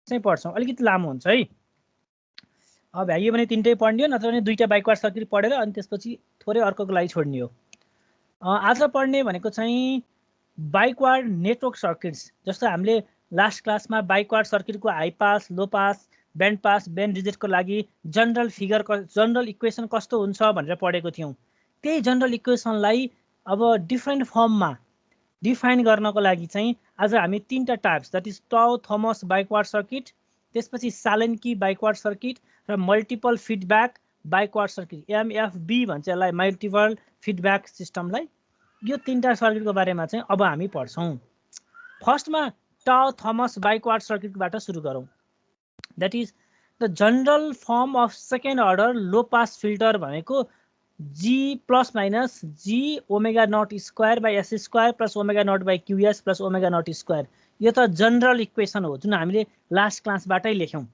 चाहिँ पढ्छौँ, अलिकति लामो हुन्छ है। अब भ्याइयो भने 3टै पढ्ने हो, नत्र भने 2टा बाइकवार्ड सर्किट पढेर अनि त्यसपछि थोरै अर्कोको लागि छोड्ने हो। आज पढ्ने भनेको चाहिँ बाइकवार्ड नेटवर्क सर्किट्स। जस्तो हामीले लास्ट क्लासमा बाइकवार्ड सर्किटको हाई पास, लो पास, ब्यान्ड पास, ब्यान्ड रिजेक्टको लागि जनरल इक्वेसन कस्तो हुन्छ भनेर पढेको थियौँ। त्यही जनरल इक्वेसनलाई अब डिफ्रेन्ट फर्ममा डिफाइन गर्नको लागि चाहिँ आज हामी 3टा टाइप्स, द्याट इज टाउ थोमस बाइकवार्ड सर्किट, त्यसपछि सालेन्की बाइकवार्ड सर्किट र मल्टिपल फिडब्याक बाइकवार्ड सर्किट, एमएफबी भन्छ यसलाई, मल्टिपल फिडब्याक सिस्टमलाई। यो 3टा सर्किटको बारेमा चाहिँ अब हामी पढ्छौँ। फर्स्टमा टाउ थोमस बाइकवार्ड सर्किटबाट सुरु गरौँ। That is the general form of second order low pass filter भनेको G plus minus G omega naught square by s square plus omega not by QS plus omega naught square. यो त general equation हो जुन हामीले last क्लासबाटै लेख्यौँ।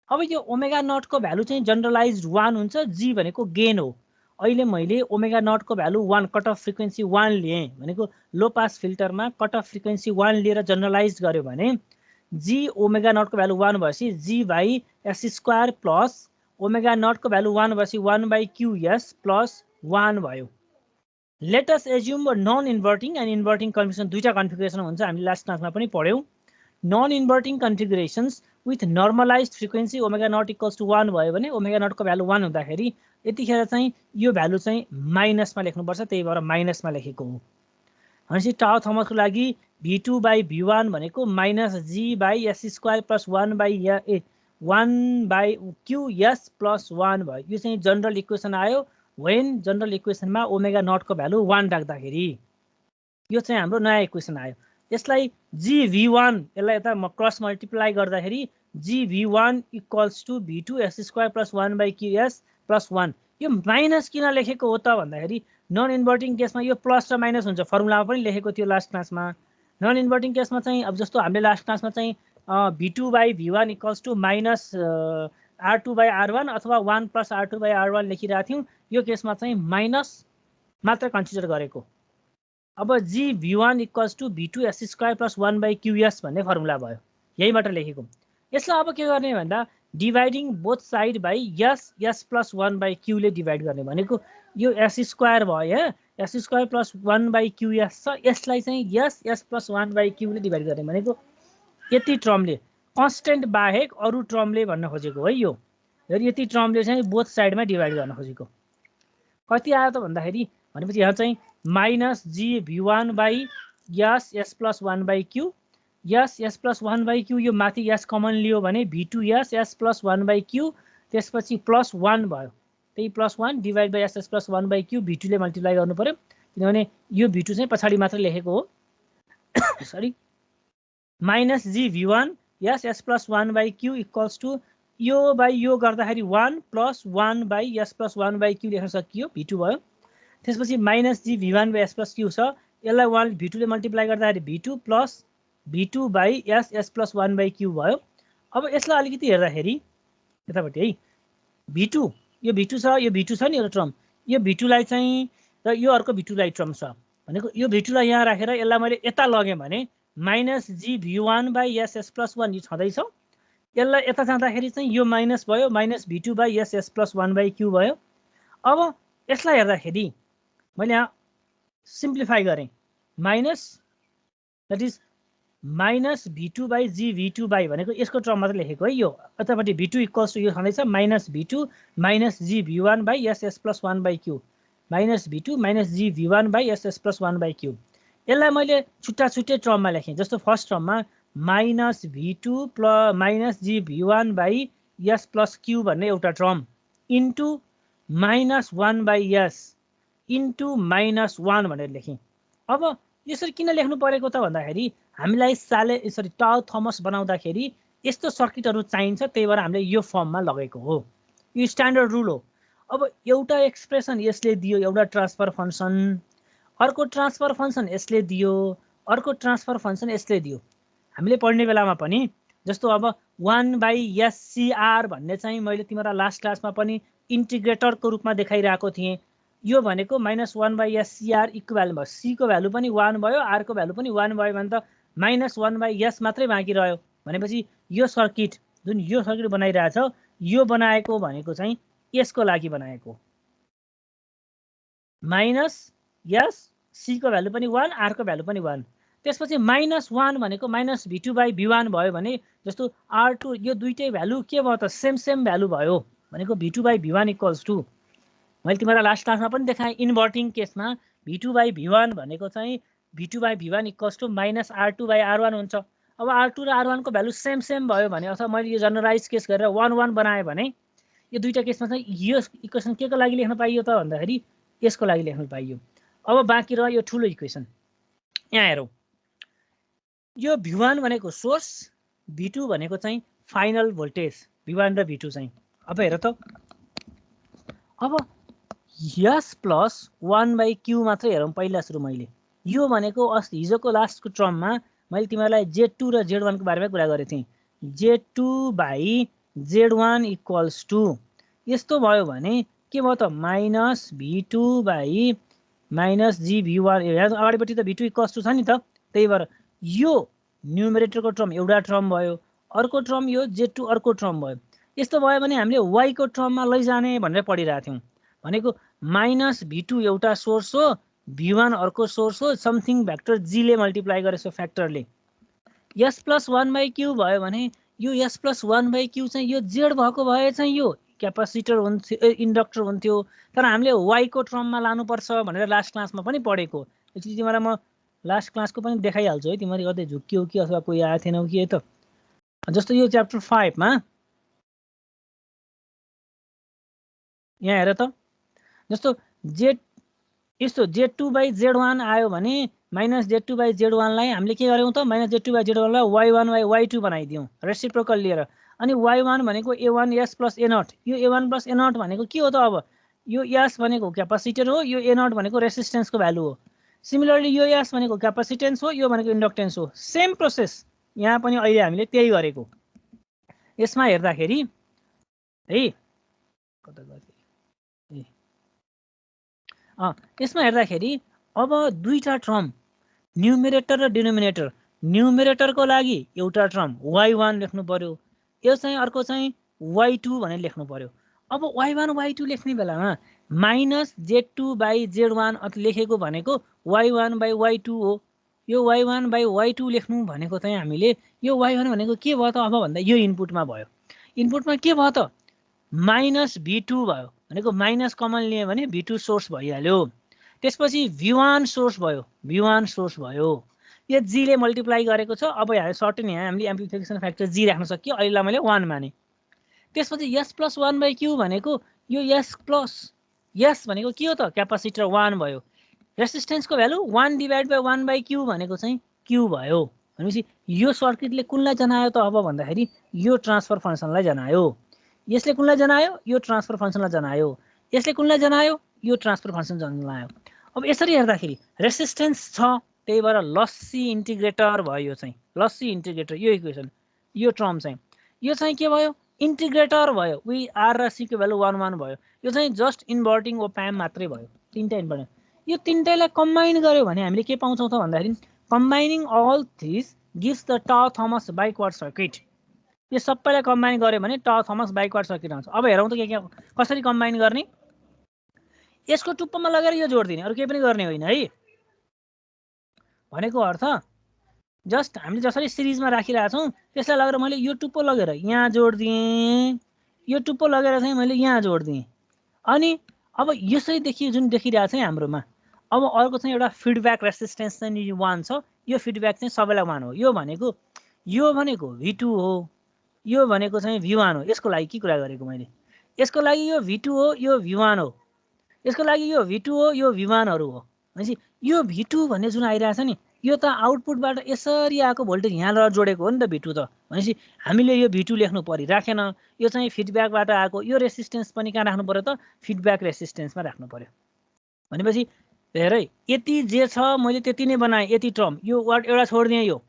अब यो omega नटको भ्यालु चाहिँ जनरलाइज 1 हुन्छ, जी भनेको गेन हो। अहिले मैले ओमेगा नटको भ्यालु 1, कट अफ फ्रिक्वेन्सी 1 लिएँ भनेको लो पास फिल्टरमा कट अफ फ्रिक्वेन्सी 1 लिएर जनरलाइज गर्यो भने जी ओमेगा नटको भ्यालु 1 भएपछि G by s square plus omega नटको भ्यालु 1 भएपछि 1 बाई क्युएस प्लस 1 भयो। Let us assume non inverting and inverting configuration, 2टा कन्फिगरेसन हुन्छ, हामीले लास्ट क्लासमा पनि पढ्यौँ। Non inverting configurations with normalise frequency omega not equals to 1 भयो भने ओमेगा नटको भ्यालु 1 हुँदाखेरि यतिखेर चाहिँ यो भ्यालु चाहिँ माइनसमा लेख्नुपर्छ, त्यही भएर माइनसमा लेखेको हो। भनेपछि टाउ थोमसको लागि v2 बाई v1 भनेको minus G by s square plus 1 by QS plus 1 भयो। यो चाहिँ जनरल इक्वेसन आयो वेन जनरल इक्वेसनमा ओमेगा नटको भ्यालु 1 राख्दाखेरि। यो चाहिँ हाम्रो नयाँ इक्वेसन आयो। यसलाई जी v1, यसलाई यता क्रस मल्टिप्लाई गर्दाखेरि G v1 equals to v2 s square plus 1 by QS plus 1। यो माइनस किन लेखेको हो त भन्दाखेरि नन इन्भर्टिङ केसमा यो प्लस र माइनस हुन्छ, फर्मुलामा पनि लेखेको थियो लास्ट क्लासमा। नन इन्भर्टिङ केसमा चाहिँ अब जस्तो हामीले लास्ट क्लासमा चाहिँ v2 by v1 equals to minus r2 by r1 अथवा 1 प्लस r2 बाई r1 लेखिरहेको थियौँ। यो केसमा चाहिँ माइनस मात्र कन्सिडर गरेको। अब G v1 equals to v2 s square plus 1 by QS भन्ने फर्मुला भयो, यहीबाट लेखेको। यसलाई अब के गर्ने भन्दा dividing both side by S plus 1 by क्यूले डिभाइड गर्ने भनेको यो एस स्क्वायर भयो, s square plus 1 by QS छ, यसलाई चाहिँ एस प्लस 1 बाई क्यूले डिभाइड गर्ने भनेको यति टर्मले, कन्स्टेन्ट बाहेक अरू टर्मले भन्न खोजेको है। यो यति टर्मले चाहिँ बोथ साइडमा डिभाइड गर्न खोजेको। कति आयो त भन्दाखेरि भनेपछि यहाँ चाहिँ minus G v1 by S plus 1 by Q, S plus 1 by Q, यो माथि एस कमन लियो भने v2 S plus 1 by Q, त्यसपछि प्लस 1 भयो, त्यही plus 1 divide by S plus 1 by Q, v2 ले मल्टिप्लाई गर्नु पर्यो किनभने यो v2 चाहिँ पछाडि मात्र लेखेको हो। Sorry, minus G v1 S plus 1 by Q equals to यो बाई यो गर्दाखेरि 1 plus 1 by S plus 1 by Q लेख्न सकियो, v2 भयो। त्यसपछि minus G v1 by S plus Q छ, यसलाई 1 v2 ले मल्टिप्लाई गर्दाखेरि v2 plus v2 by S plus 1 by Q भयो। अब यसलाई अलिकति हेर्दाखेरि यतापट्टि है v2, यो v2 छ, यो v2 छ नि एउटा टर्म, यो v2 लाई चाहिँ र यो अर्को v2 लाई टर्म छ भनेको यो v2 लाई यहाँ राखेर यसलाई मैले यता लगेँ भने minus G v1 by S plus 1 यो छँदैछ, यसलाई यता जाँदाखेरि चाहिँ यो माइनस भयो, minus v2 by S plus 1 by Q भयो। अब यसलाई हेर्दाखेरि मैले यहाँ सिम्प्लिफाई गरेँ, minus that is minus v2 by G v2 by भनेको यसको टर्म मात्र लेखेको है। यो यतापट्टि v2 इक्वल्स टु यो छँदैछ minus v2 minus G v1 by S plus 1 by Q, minus v2 minus G v1 by S plus 1 by Q. यसलाई मैले छुट्टा छुट्टै टर्ममा लेखेँ। जस्तो फर्स्ट टर्ममा minus v2 plus minus G v1 by S plus Q भन्ने एउटा term into minus 1 by s into minus 1 भनेर लेखेँ। अब यसरी किन लेख्नु परेको त भन्दाखेरि हामीलाई टाउ थोमस बनाउँदाखेरि यस्तो सर्किटहरू चाहिन्छ, त्यही भएर हामीले यो फर्ममा लगेको हो। यो स्ट्यान्डर्ड रुल हो। अब एउटा एक्सप्रेसन यसले दियो, एउटा ट्रान्सफर फङ्सन, अर्को ट्रान्सफर फङ्सन यसले दियो, अर्को ट्रान्सफर फङ्सन यसले दियो। हामीले पढ्ने बेलामा पनि जस्तो अब 1 बाई एससीआर भन्ने चाहिँ मैले तिमीलाई लास्ट क्लासमा पनि इन्टिग्रेटरको रूपमा देखाइरहेको थिएँ। यो भनेको माइनस 1 बाई एससीआर इक्वल भयो, सी को भ्यालु पनि 1 भयो, आर को भ्यालु पनि 1 भयो भने त माइनस 1 बाई एस मात्रै बाँकी रह्यो भनेपछि यो सर्किट जुन यो सर्किट बनाइरहेछ यो बनाएको भनेको चाहिँ यसको लागि बनाएको माइनस यस सी को भ्यालु पनि 1 आर को भ्यालु पनि 1 त्यसपछि -1 भनेको -v2/v1 भयो भने जस्तो r2 यो दुईटै भ्यालु के भयो त सेम भ्यालु भयो भनेको v2/v1 = मैले तिमीलाई लास्ट क्लासमा पनि देखाएँ इन्भर्टिङ केसमा v2/v1 भनेको चाहिँ v2/v1 = -r2/r1 हुन्छ। अब r2 र r1 को भ्यालु सेम भयो भने अथवा मैले यो जनरलाइज केस गरेर 1 बनाएँ भने यो दुईटा केसमा चाहिँ यो इक्वेसन के को लागि लेख्न पाइयो त भन्दाखेरि यसको लागि लेख्न पाइयो। अब बाँकी रह्यो यो ठुलो इक्वेसन। यहाँ हेरौँ यो v1 भनेको सोर्स v2 भनेको चाहिँ फाइनल भोल्टेज v1 र v2 चाहिँ। अब हेर त अब यस प्लस 1/q मात्रै हेरौँ पहिला सुरु मैले यो भनेको अस्ति हिजोको लास्टको टर्ममा मैले तिमीहरूलाई z2 र z1 को बारेमा कुरा गरेको थिएँ। z2/z1 = यस्तो भयो भने के भयो त -v2/-gv1 अगाडिपट्टि त v2 = छ नि त त्यही भएर यो न्युमरेटरको टर्म एउटा टर्म भयो अर्को टर्म यो z2 अर्को टर्म भयो। यस्तो भयो भने हामीले y को टर्ममा लैजाने भनेर पढिरहेको थियौँ भनेको -v2 एउटा सोर्स हो v1 अर्को सोर्स हो समथिङ भ्याक्टर g ले मल्टिप्लाई गरेको फ्याक्टरले s + 1/q भयो भने यो s + 1/q चाहिँ यो z भएको भए चाहिँ यो क्यापेसिटर हुन्थ्यो इन्डक्टर हुन्थ्यो तर हामीले y को टर्ममा लानुपर्छ भनेर लास्ट क्लासमा पनि पढेको। एकचोटि तिमीलाई म लास्ट क्लासको पनि देखाइहाल्छु है तिमीले कतै झुक्कियो कि अथवा कोही आएको थिएनौ कि है त। जस्तो यो च्याप्टर 5 मा यहाँ हेर त जस्तो यस्तो z2/z1 आयो भने -z2/z1 लाई हामीले के गर्यौं त -z2/z1 लाई y1/y2 बनाइदियौं रेसिप्रोकल लिएर अनि y1 भनेको a1 s + a0 यो a1 + a0 भनेको के हो त अब यो s भनेको क्यापेसिटर हो यो a0 भनेको रेसिस्टेन्सको भ्यालु हो। सिमिलरली यो s भनेको क्यापेसिटेन्स हो यो भनेको इन्डक्टेन्स हो। सेम प्रोसेस यहाँ पनि अहिले हामीले त्यही गरेको। यसमा हेर्दाखेरि है कता गयो यसमा हेर्दाखेरि अब दुईटा टर्म न्युमरेटर र डिनोमिनेटर न्युमरेटरको लागि एउटा टर्म y1 लेख्नु पर्यो यो चाहिँ अर्को चाहिँ y2 भनेर लेख्नु पर्यो। अब y1 y2 लेख्ने बेलामा -z2/z1 लेखेको भनेको y1/y2 हो। यो y1/y2 लेख्नु भनेको चाहिँ हामीले यो y1 भनेको के भयो त अब भन्दा यो इनपुटमा भयो इनपुटमा के भयो त -v2 भयो भनेको माइनस कमन लिए भने v2 सोर्स भइहाल्यो। त्यसपछि v1 सोर्स भयो यो g ले मल्टिप्लाई गरेको छ। अब यहाँ सर्टेन यहाँ हामीले एम्प्लिफिकेसन फ्याक्टर g राख्न सकियो अहिले मैले 1 माने। त्यसपछि s + 1/q भनेको यो s भनेको के हो त क्यापेसिटर 1 भयो रेसिस्टेन्सको भ्यालु 1/1/q भनेको चाहिँ q भयो भनेपछि यो सर्किटले कुनलाई जनायो त अब भन्दाखेरि यो ट्रान्सफर फंक्सनलाई जनायो। यसले कुनलाई जनायो यो ट्रान्सफर फंक्सनलाई जनायो यसले कुनलाई जनायो यो ट्रान्सफर फंक्सन जनायो। अब यसरी हेर्दाखेरि रेसिस्टेन्स छ त्यही भएर लस्सी इन्टिग्रेटर भयो यो चाहिँ लस्सी इन्टिग्रेटर यो इक्वेसन यो टर्म चाहिँ यो चाहिँ के भयो इन्टिग्रेटर भयो वी आर र सी को भ्यालु 1 1 भयो यो चाहिँ जस्ट इन्भर्टिङ ओप एम्प मात्रै भयो तीनटा इन्भर्टिङ यो तीनटैलाई कम्बाइन गर्यो भने हामीले के पाउँछौँ त भन्दाखेरि कम्बाइनिङ अल दिस गिव्स द टाउ थमस बाइक्वार्ड सर्किट। यो सबैलाई कम्बाइन गर्यो भने टाउ थमस बाइक्वार्ड सर्किट आउँछ। अब हेरौँ त के कसरी कम्बाइन गर्ने। यसको टुप्पोमा लगेर यो जोड्दिने अरु केही पनि गर्ने होइन है भनेको अर्थ जस्ट हामीले जसरी सिरिजमा राखिरहेका छौं त्यसलाई लगेर मैले यो टुप्पो लगेर यहाँ जोड्दिएँ यो टुप्पो लगेर चाहिँ मैले यहाँ जोड्दिएँ अनि अब यसरी देखियो जुन देखिरहेको छ हाम्रोमा। अब अर्को चाहिँ एउटा फिडब्याक रेसिस्टेन्स चाहिँ 1 छ यो फिडब्याक चाहिँ सबैलाई 1 हो यो भनेको v2 हो यो भनेको चाहिँ v1 हो। यसको लागि के कुरा गरेको मैले यसको लागि यो v2 हो यो v1 हो यसको लागि यो v2 हो यो v1 हरू हो भनेपछि यो v2 भन्ने जुन आइरहेछ नि यो त आउटपुटबाट यसरी आएको भोल्टेज यहाँ लगाएर जोडेको हो नि त v2 त भनेपछि हामीले यो v2 लेख्नु परिराखेन यो चाहिँ फिडब्याकबाट आएको यो रेसिस्टेन्स पनि कहाँ राख्नु पर्यो त फिडब्याक रेसिस्टेन्समा राख्नु पर्यो। भनेपछि हेरै यति जे छ मैले त्यति नै बनाएँ यति टर्म यो वर्ड एउटा छोड्दिएँ यो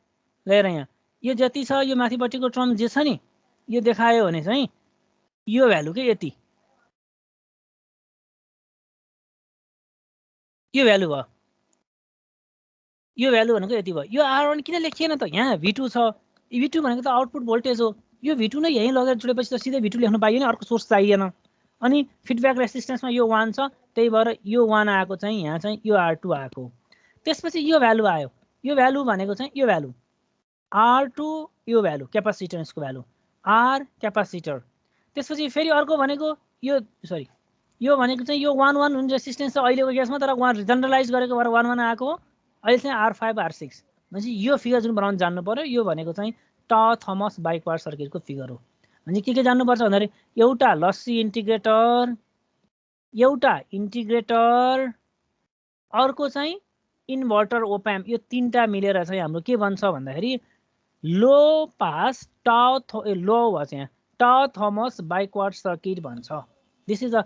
लिएर यहाँ यो जति छ यो माथिपट्टिको टर्म जे छ नि यो देखायो भने चाहिँ यो भ्यालु के यति यो भ्यालु भयो यो भ्यालु भनेको यति भयो। यो r1 किन लेखिएन त यहाँ v2 छ V2 भनेको त आउटपुट भोल्टेज हो। यो V2 नै यहीँ लगेर जोडेपछि त सिधै V2 लेख्नु पाइएन, अर्को सोर्स चाहिएन। अनि फिडब्याक रेसिस्टेन्समा यो 1 छ, त्यही भएर यो 1 आएको चाहिँ यहाँ चाहिँ यो R2 आएको। त्यसपछि यो भ्यालु आयो। यो भ्यालु भनेको चाहिँ यो भ्यालु R2, यो भ्यालु क्यापासिटेन्सको भ्यालु R क्यापासिटर। त्यसपछि फेरि अर्को भनेको यो सरी यो भनेको चाहिँ यो 1 1 हुने रेसिस्टेन्स छ अहिलेको केसमा, तर उहाँ जनरलाइज गरेको भएर 1 1 आएको हो। अहिले चाहिँ R5 R6 भनेपछि यो फिगर जुन बनाउन जान्नु पर्यो, यो भनेको चाहिँ थमस बाइक्वार्ड सर्किटको फिगर हो। भने के जान्नुपर्छ भन्दाखेरि एउटा लस्सी इन्टिग्रेटर, एउटा इन्टिग्रेटर, अर्को चाहिँ इन्भर्टर ओप्याम्प, यो तीनटा मिलेर चाहिँ हाम्रो के बन्छ भन्दाखेरि लो पास लो भन्छ यहाँ थमस बाइक्वार्ड सर्किट भन्छ। This is a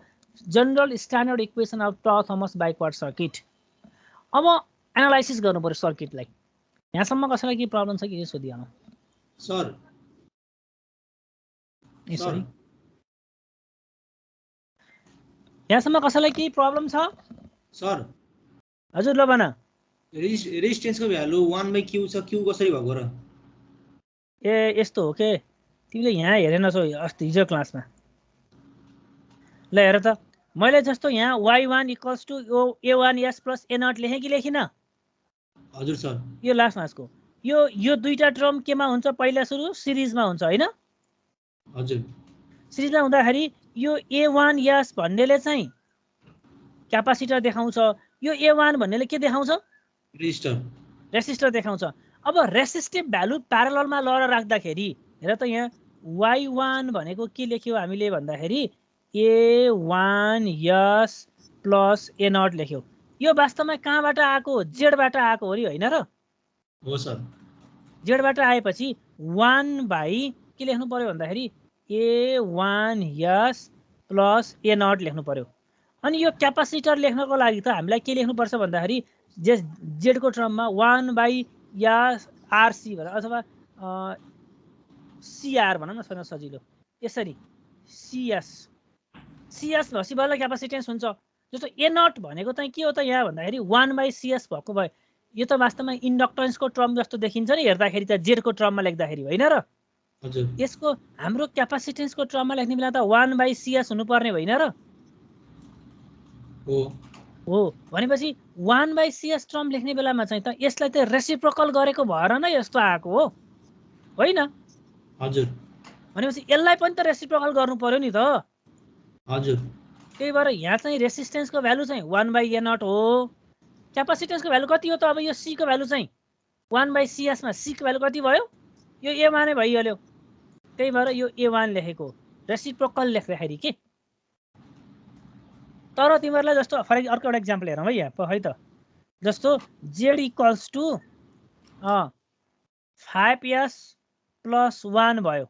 general standard equation of Thomas biquad circuit. अब एनालाइसिस गर्नु पर्यो सर्किटलाई। यहाँसम्म कसैलाई के प्रब्लम छ कि सोधिहालौँ सर? सरी, यहाँसम्म कसैलाई केही प्रब्लम छ सर? हजुर ल भन। रेजिस्टेन्सको भ्यालु 1/q छ, q कसरी भएको र? ए यस्तो हो के, तिमीले यहाँ हेरेनछौ अस्ति हिजो क्लासमा। ल हेर त, मैले जस्तो यहाँ y1 equals to a1s plus a0 लेखेँ कि लेखिनँ? हजुर सर। यो लास्ट मासको यो दुईटा टर्म केमा हुन्छ? पहिला सुरु सिरिजमा हुन्छ हैन? हजुर। सिरिजमा हुँदाखेरि यो a1s भन्नेले चाहिँ क्यापासिटर देखाउँछ, यो a1 भन्नेले के देखाउँछ? रेसिस्टर देखाउँछ। अब रेसिस्टिभ भ्यालु प्यारललमा लएर राख्दाखेरि हेर त, यहाँ y1 भनेको के लेख्यो हामीले भन्दाखेरि a1s प्लस a0 लेख्यो। यो वास्तवमा कहाँबाट आएको? जेडबाट आएको हो हैन र? हो सर। जेडबाट आएपछि 1 बाई के लेख्नु पर्यो भन्दाखेरि a1s प्लस a0 लेख्नु पर्यो। अनि यो क्यापासिटर लेख्नको लागि त हामीलाई के लेख्नुपर्छ भन्दाखेरि जेडको टर्ममा 1 बाई या आरसी भनेर अथवा सिआर भनौँ न सजिलो, यसरी सिएस भएपछि बल्ल क्यापासिटेन्स हुन्छ। जस्तो ए0 भनेको चाहिँ के हो त यहाँ भन्दाखेरि 1/CS भएको भयो। यो त वास्तवमा इन्डक्टेन्सको टर्म जस्तो देखिन्छ नि हेर्दाखेरि त, जेडको टर्ममा लेख्दाखेरि होइन र? हजुर। यसको हाम्रो क्यापासिटेन्सको टर्ममा लेख्ने बेला त 1/CS हुनुपर्ने होइन र? हो भनेपछि 1/CS टर्म लेख्ने बेलामा चाहिँ त यसलाई त रेसिप्रोकल गरेको भएर नै यस्तो आएको हो होइन? हजुर। भनेपछि यसलाई पनि त रेसिप्रोकल गर्नु पर्यो नि त। हजुर। त्यही भएर यहाँ चाहिँ रेसिस्टेन्सको भ्यालु चाहिँ 1/A0 हो। क्यापासिटेन्सको भ्यालु कति हो त? अब यो C को भ्यालु चाहिँ 1/CS मा C को भ्यालु कति भयो? यो A1 नै भइहाल्यो। त्यही भएर यो A1 लेखेको रेसिप्रोकल लेख्दाखेरि के। तर तिमीहरूलाई जस्तो फर अर्को एउटा इक्जाम्पल हेरौँ है यहाँ है त। जस्तो Z equals to 5S plus 1 भयो।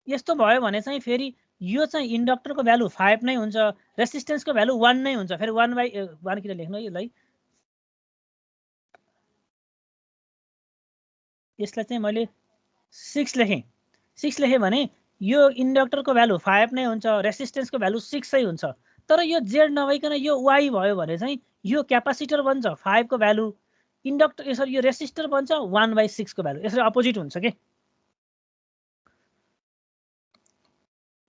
यस्तो भयो भने चाहिँ फेरि यो चाहिँ इन्डक्टरको भ्यालु 5 नै हुन्छ, रेसिस्टेन्सको भ्यालु 1 नै हुन्छ। फेरि 1/1 किन लेख्नु है यसलाई? यसलाई चाहिँ मैले 6 लेखेँ। 6 लेखेँ भने यो इन्डक्टरको भ्यालु 5 नै हुन्छ, रेसिस्टेन्सको भ्यालु 6 नै हुन्छ। तर यो जेड नभइकन यो वाई भयो भने चाहिँ यो क्यापासिटर बन्छ 5 को भ्यालु, इन्डक्टर यसरी यो रेसिस्टर बन्छ 1/6 को भ्यालु। यसरी अपोजिट हुन्छ के।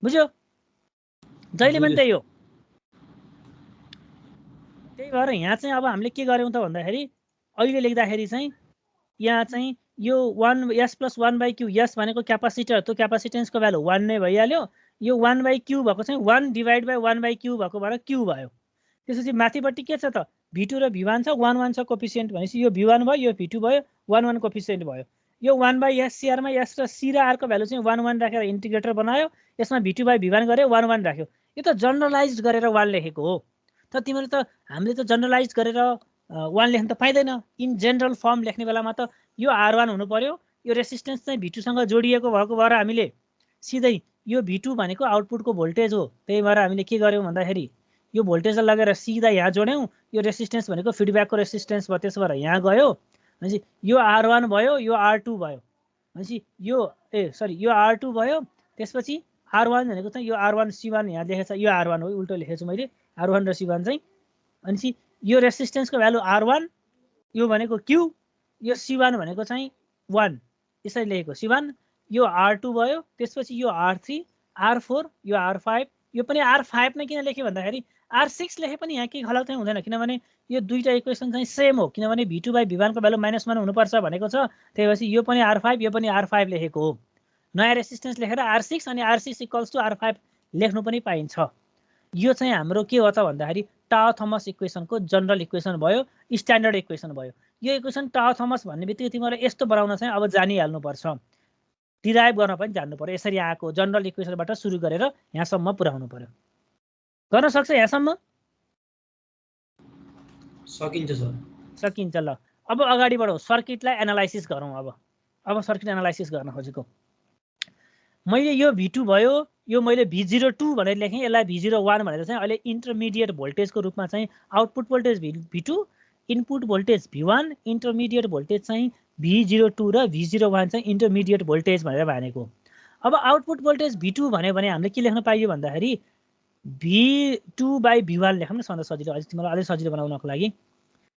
बुझ्यो? जहिले पनि त्यही हो। त्यही भएर यहाँ चाहिँ अब हामीले के गर्यौँ त भन्दाखेरि अहिले लेख्दाखेरि चाहिँ यहाँ चाहिँ यो 1s प्लस 1/q, यस भनेको क्यापासिटर, त्यो क्यापासिटेन्सको भ्यालु 1 नै भइहाल्यो। यो 1/q भएको चाहिँ 1 डिभाइड बाई 1/q भएको भएर q भयो। त्यसपछि माथिपट्टि के छ त? v2 र v1 छ, 1 1 छ कोफिसिएन्ट भनेपछि यो v1 भयो, यो v2 भयो, 1 1 कोफिसिएन्ट भयो। यो 1/SCR मा s र c र r को भ्यालु चाहिँ 1 1 राखेर इन्टिग्रेटर बनायो, यसमा v2/v1 गर्यो, 1 1 राख्यो। यो त जनरलाइज गरेर 1 लेखेको हो। तर तिमीले त हामीले त जनरलाइज गरेर 1 लेख्न त पाइँदैन। इन जेनरल फर्म लेख्ने बेलामा त यो R1 हुनु पर्यो, यो रेसिस्टेन्स चाहिँ V2 सँग जोडिएको भएको भएर हामीले सिधै यो V2 भनेको आउटपुटको भोल्टेज हो। त्यही भएर हामीले के गर्यौँ भन्दाखेरि यो भोल्टेजलाई लगेर सिधा यहाँ जोड्यौँ। यो रेसिस्टेन्स भनेको फिडब्याकको रेसिस्टेन्स भयो, त्यसो भएर यहाँ गयो भनेपछि यो R1 भयो, यो R2 भयो भनेपछि यो यो R2 भयो। त्यसपछि R1 भनेको चाहिँ यो R1 C1 यहाँ लेखेछ, यो R1 हो, उल्टो लेखेछु मैले, R1 र C1 चाहिँ। भनेपछि यो रेसिस्टेन्सको भ्यालु R1, यो भनेको Q, यो C1 भनेको चाहिँ 1। यसरी लेखेको C1 यो R2 भयो, त्यसपछि यो R3 R4 यो R5 यो पनि R5 नै किन लेखेँ भन्दाखेरि R6 लेखे पनि यहाँ केही खलक चाहिँ हुँदैन, किनभने यो दुईटा इक्वेसन चाहिँ सेम हो, किनभने V2/V1 को भ्यालु -1 हुनुपर्छ भनेको छ। त्यही भएपछि यो पनि R5 यो पनि R5 लेखेको हो। नयाँ रेसिस्टेन्स लेखेर R6 अनि R6 = R5 लेख्नु पनि पाइन्छ। यो चाहिँ हाम्रो के हो त भन्दाखेरि टाउ थमस इक्वेसनको जनरल इक्वेसन भयो, स्ट्यान्डर्ड इक्वेसन भयो। यो इक्वेसन टाउ थमस भन्ने बित्तिकै तिमीलाई यस्तो बनाउन चाहिँ अब जानिहाल्नुपर्छ, डिराइभ गर्न पनि जान्नु पर्यो। यसरी आएको जनरल इक्वेसनबाट सुरु गरेर यहाँसम्म पुर्याउनु पर्यो। गर्न सक्छ यहाँसम्म? सकिन्छ सर। सकिन्छ। ल अब अगाडि बढौँ, सर्किटलाई एनालाइसिस गरौँ। अब सर्किट एनालाइसिस गर्न खोजेको मैले यो V2 भयो, यो मैले V02 भनेर लेखेँ, यसलाई V01 भनेर चाहिँ अहिले इन्टरमिडिएट भोल्टेजको रूपमा चाहिँ output voltage V2, input voltage V1, intermediate voltage चाहिँ V02 र V01 चाहिँ इन्टरमिडिएट भोल्टेज भनेर भनेको। अब आउटपुट भोल्टेज V2 भन्यो भने हामीले के लेख्न पाइयो भन्दाखेरि V2/V1 लेखौँ न सधैँ सजिलो, तिमीलाई अझै सजिलो बनाउनको लागि।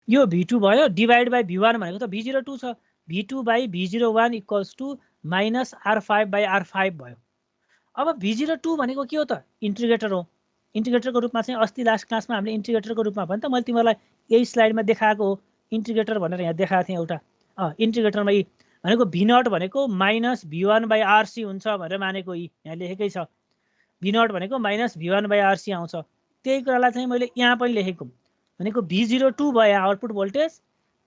यो V2 भयो डिभाइड बाई V1 भनेको त V02 छ। V2/V01 = -R5/R5 भयो। अब V02 भनेको के हो त? इन्टिग्रेटर हो। इन्टिग्रेटरको रूपमा चाहिँ अस्ति लास्ट क्लासमा हामीले इन्टिग्रेटरको रूपमा भने त मैले तिमीलाई यही स्लाइडमा देखाएको हो, इन्टिग्रेटर भनेर यहाँ देखाएको थिएँ एउटा। इन्टिग्रेटरमा भनेको V0 भनेको -V1/RC हुन्छ भनेर मानेको यहाँ लेखेकै छ। V0 भनेको -V1/RC आउँछ। त्यही कुरालाई चाहिँ मैले यहाँ पनि लेखेको भनेको V02 भयो आउटपुट भोल्टेज,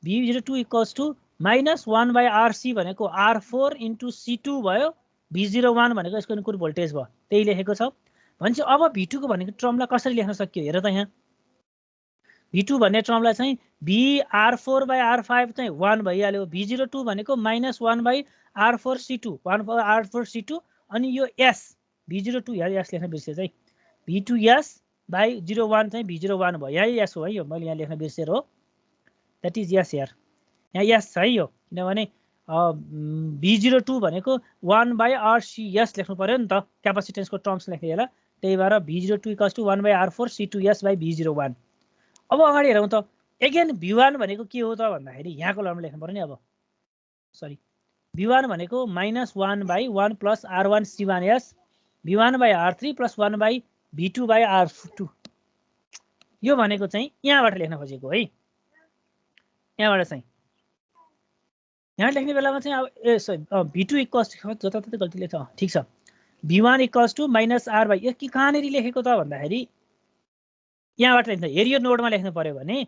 V02 = -1/RC भनेको R4 × C2 भयो, V01 भनेको यसको इनपुट भोल्टेज भयो, त्यही लेखेको छ। भनेपछि अब V2 को भनेको टर्मलाई कसरी लेख्न सकियो हेर त यहाँ। V2 भन्ने टर्मलाई चाहिँ VR4/R5 चाहिँ 1 भइहाल्यो। V02 भनेको -1/R4C2 1/R4C2 अनि यो S V02 यहाँ S लेख्न बिर्सेँ चाहिँ V2S/01 चाहिँ V01 भयो। यही S हो है, यो मैले यहाँ लेख्न बिर्सेर हो, द्याट इज यस हेयर। यहाँ यस छ है यो, किनभने V02 भनेको 1/RCS लेख्नु पर्यो नि त, क्यापासिटेन्सको टर्म्स लेख्ने होला। त्यही भएर V02 = 1/R4C2S/V01। अब अगाडि हेरौँ त, एगेन V1 भनेको के हो त भन्दाखेरि यहाँको लम्ब लेख्नु पर्यो नि। अब सरी, V1 भनेको -1/1 + R1C1S V1/R3 + 1/V2/R2। यो भनेको चाहिँ यहाँबाट लेख्न खोजेको है। यहाँबाट चाहिँ यहाँ लेख्ने बेलामा चाहिँ अब V2 = जताततै गल्ती लेख्छ, ठिक छ। V1 = -R/, यो के कहाँनिर लेखेको त भन्दाखेरि यहाँबाट लेख्छ। हेरि यो नोडमा लेख्नु पर्यो भने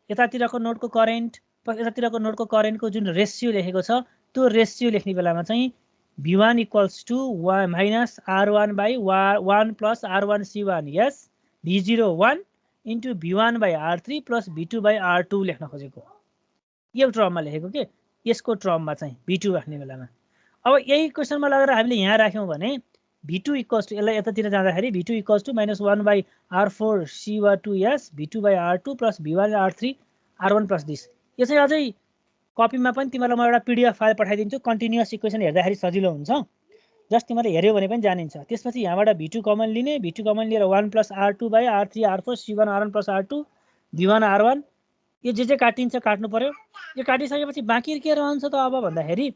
यतातिरको नोडको करेन्ट प्लस यतातिरको नोडको करेन्टको जुन रेसियो लेखेको छ त्यो रेसियो लेख्ने बेलामा चाहिँ V1 = -R1/1 + R1C1S V01 × V1/R3 + V2/R2 लेख्न खोजेको। यो टर्ममा लेखेको के, यसको टर्ममा चाहिँ V2 राख्ने बेलामा। अब यही क्वेसनमा लगेर हामीले यहाँ राख्यौँ भने V2 = यसलाई यतातिर जाँदाखेरि V2 = -1/R4C2S V2/R2 + V1/R3 R1 + this. यो चाहिँ अझै कपीमा पनि तिमीलाई म एउटा PDF फाइल पठाइदिन्छु, कन्टिन्युअस इक्वेसन हेर्दाखेरि सजिलो हुन्छ, जस्ट तिमीले हेऱ्यौ भने पनि जानिन्छ। त्यसपछि यहाँबाट V2 कमन लिने, V2 कमन लिएर 1 + R2/R3 R4 C1 R1 + R2 V1 R1, यो जे काटिन्छ काट्नु पर्यो। यो काटिसकेपछि बाँकी के रहन्छ त अब भन्दाखेरि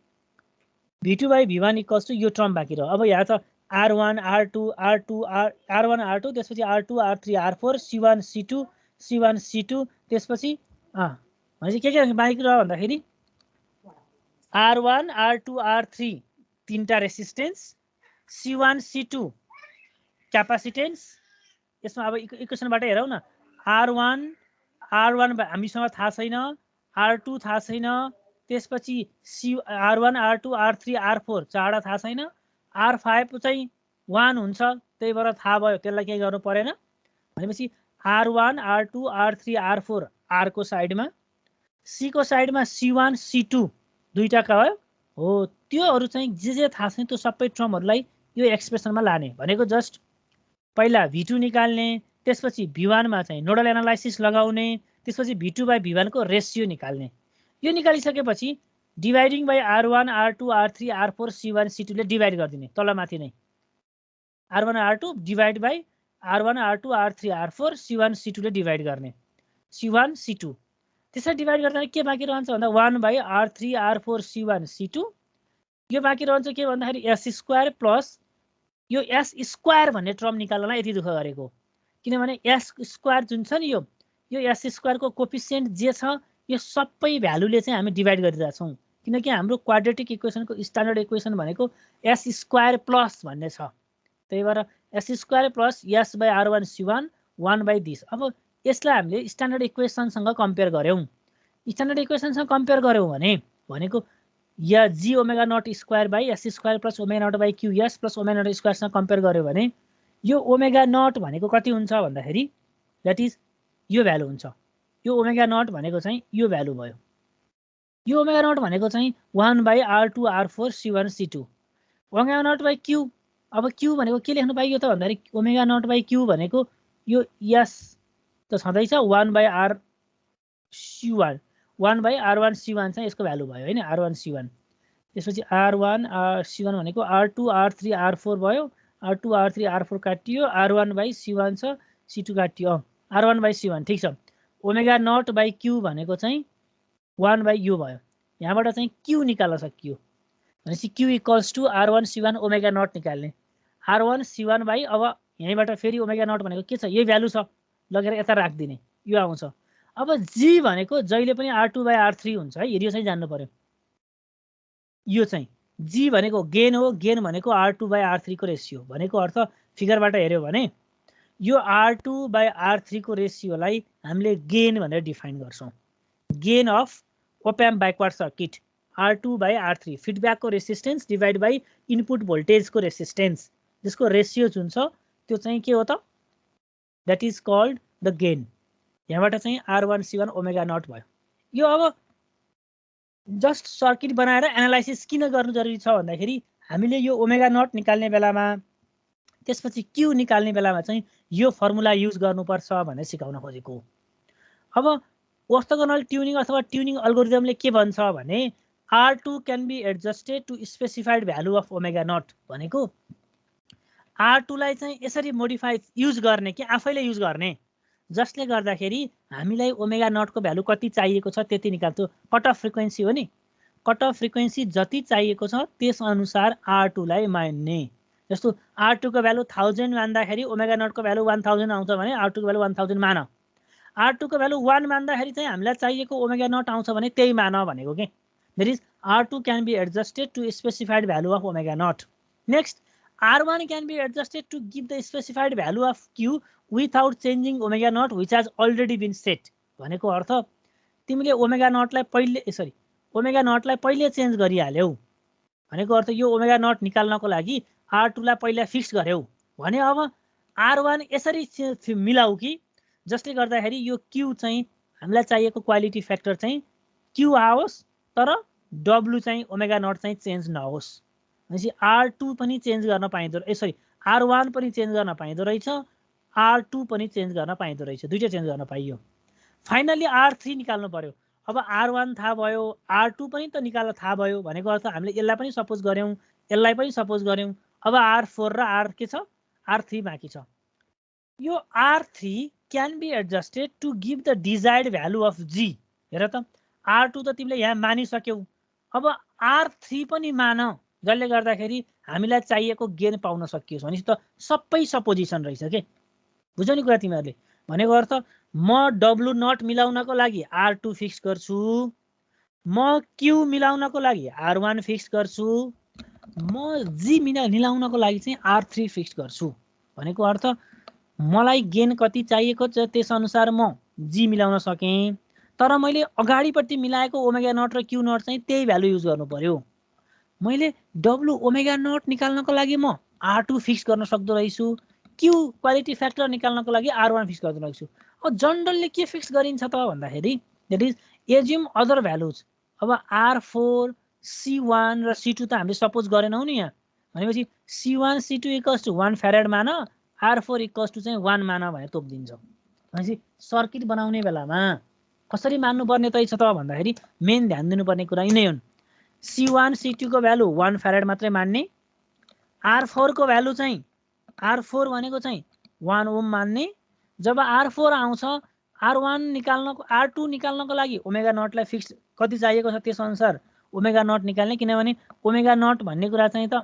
V2/V1 = यो टर्म बाँकी रह्यो। अब यहाँ त R1 R2 R2 R1 R2 त्यसपछि R2 R3 R4 C1 C2 C1 C2 त्यसपछि भनेपछि के बाँकी रह्यो भन्दाखेरि R1 R2 R3 तीनटा रेसिस्टेन्स, C1 C2 क्यापासिटेन्स। यसमा अब इक्वेसनबाट हेरौँ न, R1 हामीसँग थाहा छैन, R2 थाहा छैन, त्यसपछि R1 R2 R3 R4 चारवटा थाहा छैन, R5 चाहिँ 1 हुन्छ, त्यही भएर थाहा भयो, त्यसलाई केही गर्नु परेन। भनेपछि R1 R2 R3 R4 R को साइडमा, C को साइडमा C1 C2 दुईटाका हो। त्योहरू चाहिँ जे थाहा छैन त्यो सबै टर्महरूलाई यो एक्सप्रेसनमा लाने भनेको। जस्ट पहिला V2 निकाल्ने, त्यसपछि V1 मा चाहिँ नोडल एनालाइसिस लगाउने, त्यसपछि V2/V1 को रेसियो निकाल्ने। यो निकालिसकेपछि dividing by R1 R2 R3 R4 C1 C2 ले डिभाइड गरिदिने, तलमाथि नै R1 R2 divide by R1 R2 R3 R4 C1 C2 ले डिभाइड गर्ने, C1 C2। त्यसरी डिभाइड गर्दा के बाँकी रहन्छ भन्दा 1/R3 R4 C1 C2 यो बाँकी रहन्छ के भन्दाखेरि एस स्क्वायर प्लस यो एस स्क्वायर भन्ने टर्म निकाल्नलाई यति दुःख गरेको, किनभने एस स्क्वायर जुन छ नि यो एस स्क्वायरको कोफिसिएन्ट जे छ यो सबै भ्यालुले चाहिँ हामी डिभाइड गरिरहेछौँ, किनकि हाम्रो क्वाड्रेटिक इक्वेसनको स्ट्यान्डर्ड इक्वेसन भनेको एस स्क्वायर प्लस भन्ने छ। त्यही भएर s square plus s by R1 C1 1 by this. अब यसलाई हामीले स्ट्यान्डर्ड इक्वेसनसँग कम्पेयर गऱ्यौँ, स्ट्यान्डर्ड इक्वेसनसँग कम्पेयर गऱ्यौँ भने भनेको या G omega naught square by s square plus omega not by Q S plus omega naught स्क्वायरसँग कम्पेयर गऱ्यो भने यो ओमेगा नट भनेको कति हुन्छ भन्दाखेरि द्याट इज यो भ्यालु हुन्छ। यो ओमेगा नट भनेको चाहिँ यो भ्यालु भयो। यो ओमेगा नट भनेको चाहिँ 1 by R2 R4 C1 C2 omega not by Q. अब क्यू भनेको के लेख्नु पाइयो त भन्दाखेरि ओमेगा नट बाई क्यू भनेको यो एस त छँदैछ 1 by R C1 1 by R1 C1 चाहिँ यसको भ्यालु भयो हैन, R1 C1। त्यसपछि R1 C1 भनेको R2 R3 R4 भयो, R2 R3 R4 काटियो, R1 बाई C1 छ, C2 काटियो, R1 बाई C1 ठिक छ। ओमेगा नट बाई क्यू भनेको चाहिँ 1 बाई यू भयो। यहाँबाट चाहिँ क्यू निकाल्न सकियो भनेपछि Q equals to R1 C1 omega nought निकाल्ने, R1 C1 बाई अब यहीँबाट फेरि ओमेगा नट भनेको के छ यही भ्यालु छ, लगेर यता राखिदिने यो आउँछ। अब जी भनेको जहिले पनि R2 बाई R3 हुन्छ है, यो चाहिँ जान्नु पर्यो। यो चाहिँ जी भनेको गेन हो, गेन भनेको R2 बाई R3 को रेसियो भनेको अर्थ फिगरबाट हेऱ्यो भने यो R2 बाई R3 को रेसियोलाई हामीले गेन भनेर डिफाइन गर्छौँ। Gain of op-amp backward circuit R2 by R3 फिडब्याकको रेसिस्टेन्स डिभाइड बाई इनपुट भोल्टेजको रेसिस्टेन्स, जसको रेसियो जुन छ त्यो चाहिँ के हो त that is called the gain. यहाँबाट चाहिँ R1 C1 ओमेगा नट भयो। यो अब जस्ट सर्किट बनाएर एनालाइसिस किन गर्नु जरुरी छ भन्दाखेरि हामीले यो ओमेगा नट निकाल्ने बेलामा त्यसपछि क्यू निकाल्ने बेलामा चाहिँ यो फर्मुला युज गर्नुपर्छ भनेर सिकाउन खोजेको। अब orthogonal ट्युनिङ अथवा ट्युनिङ अल्गोरिदमले के भन्छ भने R2 can be adjusted to specified value of omega not भनेको R2 लाई चाहिँ यसरी मोडिफाई युज गर्ने कि आफैले युज गर्ने, जसले गर्दाखेरि हामीलाई ओमेगा नटको भ्यालु कति चाहिएको छ त्यति निकाल्थ्यो। कट अफ फ्रिक्वेन्सी हो नि, कट अफ फ्रिक्वेन्सी जति चाहिएको छ त्यस अनुसार R2 लाई मान्ने। जस्तो R2 को भ्यालु 1000 मान्दाखेरि ओमेगा नटको भ्यालु 1000 आउँछ भने R2 को भ्यालु 1000 मान। R2 को भ्यालु 1 मान्दाखेरि चाहिँ हामीलाई चाहिएको ओमेगा नट आउँछ भने त्यही मान भनेको के। That is R2 can be adjusted to specified value of omega nought. Next R1 can be adjusted to give the specified value of Q without changing omega nought which has already been set भनेको अर्थ तिमीले omega नटलाई पहिले change गरिहाल्यौ भनेको अर्थ यो omega not निकाल्नको लागि R2 लाई पहिला फिक्स गर्यौ भने अब R1 यसरी मिलाऊ कि जसले गर्दाखेरि यो क्यू चाहिँ हामीलाई चाहिएको क्वालिटी फ्याक्टर चाहिँ क्यू आओस् तर W चाहिँ ओमेगा नट चाहिँ चेन्ज नहोस्। भनेपछि R2 पनि चेन्ज गर्न पाइँदो R1 पनि चेन्ज गर्न पाइँदो रहेछ, R2 पनि चेन्ज गर्न पाइँदो रहेछ, दुईटै चेन्ज गर्न पाइयो। फाइनली R3 निकाल्नु पर्यो। अब R1 थाहा भयो, R2 पनि त निकाल्न थाहा भयो भनेको अर्थ हामीले यसलाई पनि सपोज गर्यौं, यसलाई पनि सपोज गर्यौं। अब R4 र R के छ R3 बाँकी छ। यो R3 can be adjusted to give the desired value of G। हेर त R2 त तिमीले यहाँ मानिसक्यौ, अब R3 पनि मान, जसले गर्दाखेरि हामीलाई चाहिएको गेन पाउन सकियोस्। भनेपछि त सबै सपोजिसन रहेछ के, बुझ्यौ नि कुरा तिमीहरूले। भनेको अर्थ म W नट मिलाउनको लागि R2 फिक्स गर्छु, म Q मिलाउनको लागि R1 फिक्स गर्छु, म G मिलाउनको लागि चाहिँ R3 फिक्स गर्छु। भनेको अर्थ मलाई गेन कति चाहिएको छ त्यस अनुसार म G मिलाउन सकेँ, तर मैले अगाडिपट्टि मिलाएको ओमेगा नट र क्यू नट चाहिँ त्यही भ्यालु युज गर्नु पर्यो। मैले W ओमेगा नट निकाल्नको लागि म R2 फिक्स गर्न सक्दो रहेछु, क्यू क्वालिटी फ्याक्टर निकाल्नको लागि R1 फिक्स गर्दो रहेछु। अब जनरलले के फिक्स गरिन्छ त भन्दाखेरि that is assume other values. अब R4 C1 र C2 त हामीले सपोज गरेनौँ नि यहाँ, भनेपछि C1 C2 इक्वल्स टु 1 फ्यारेड मान, R4 इक्वल्स टु चाहिँ 1 मान भनेर तोकिदिन्छ। भनेपछि सर्किट बनाउने बेलामा कसरी मान्नुपर्ने त छ त भन्दाखेरि मेन ध्यान दिनुपर्ने कुरा यिनै हुन्। C1 C2 को भ्यालु 1 फ्यारेड मात्रै मान्ने, R4 को भ्यालु चाहिँ R4 भनेको चाहिँ 1 ओम मान्ने। जब R4 आउँछ R2 निकाल्नको लागि ओमेगा नटलाई फिक्स कति चाहिएको छ त्यस अनुसार ओमेगा नट निकाल्ने, किनभने ओमेगा नट भन्ने कुरा चाहिँ त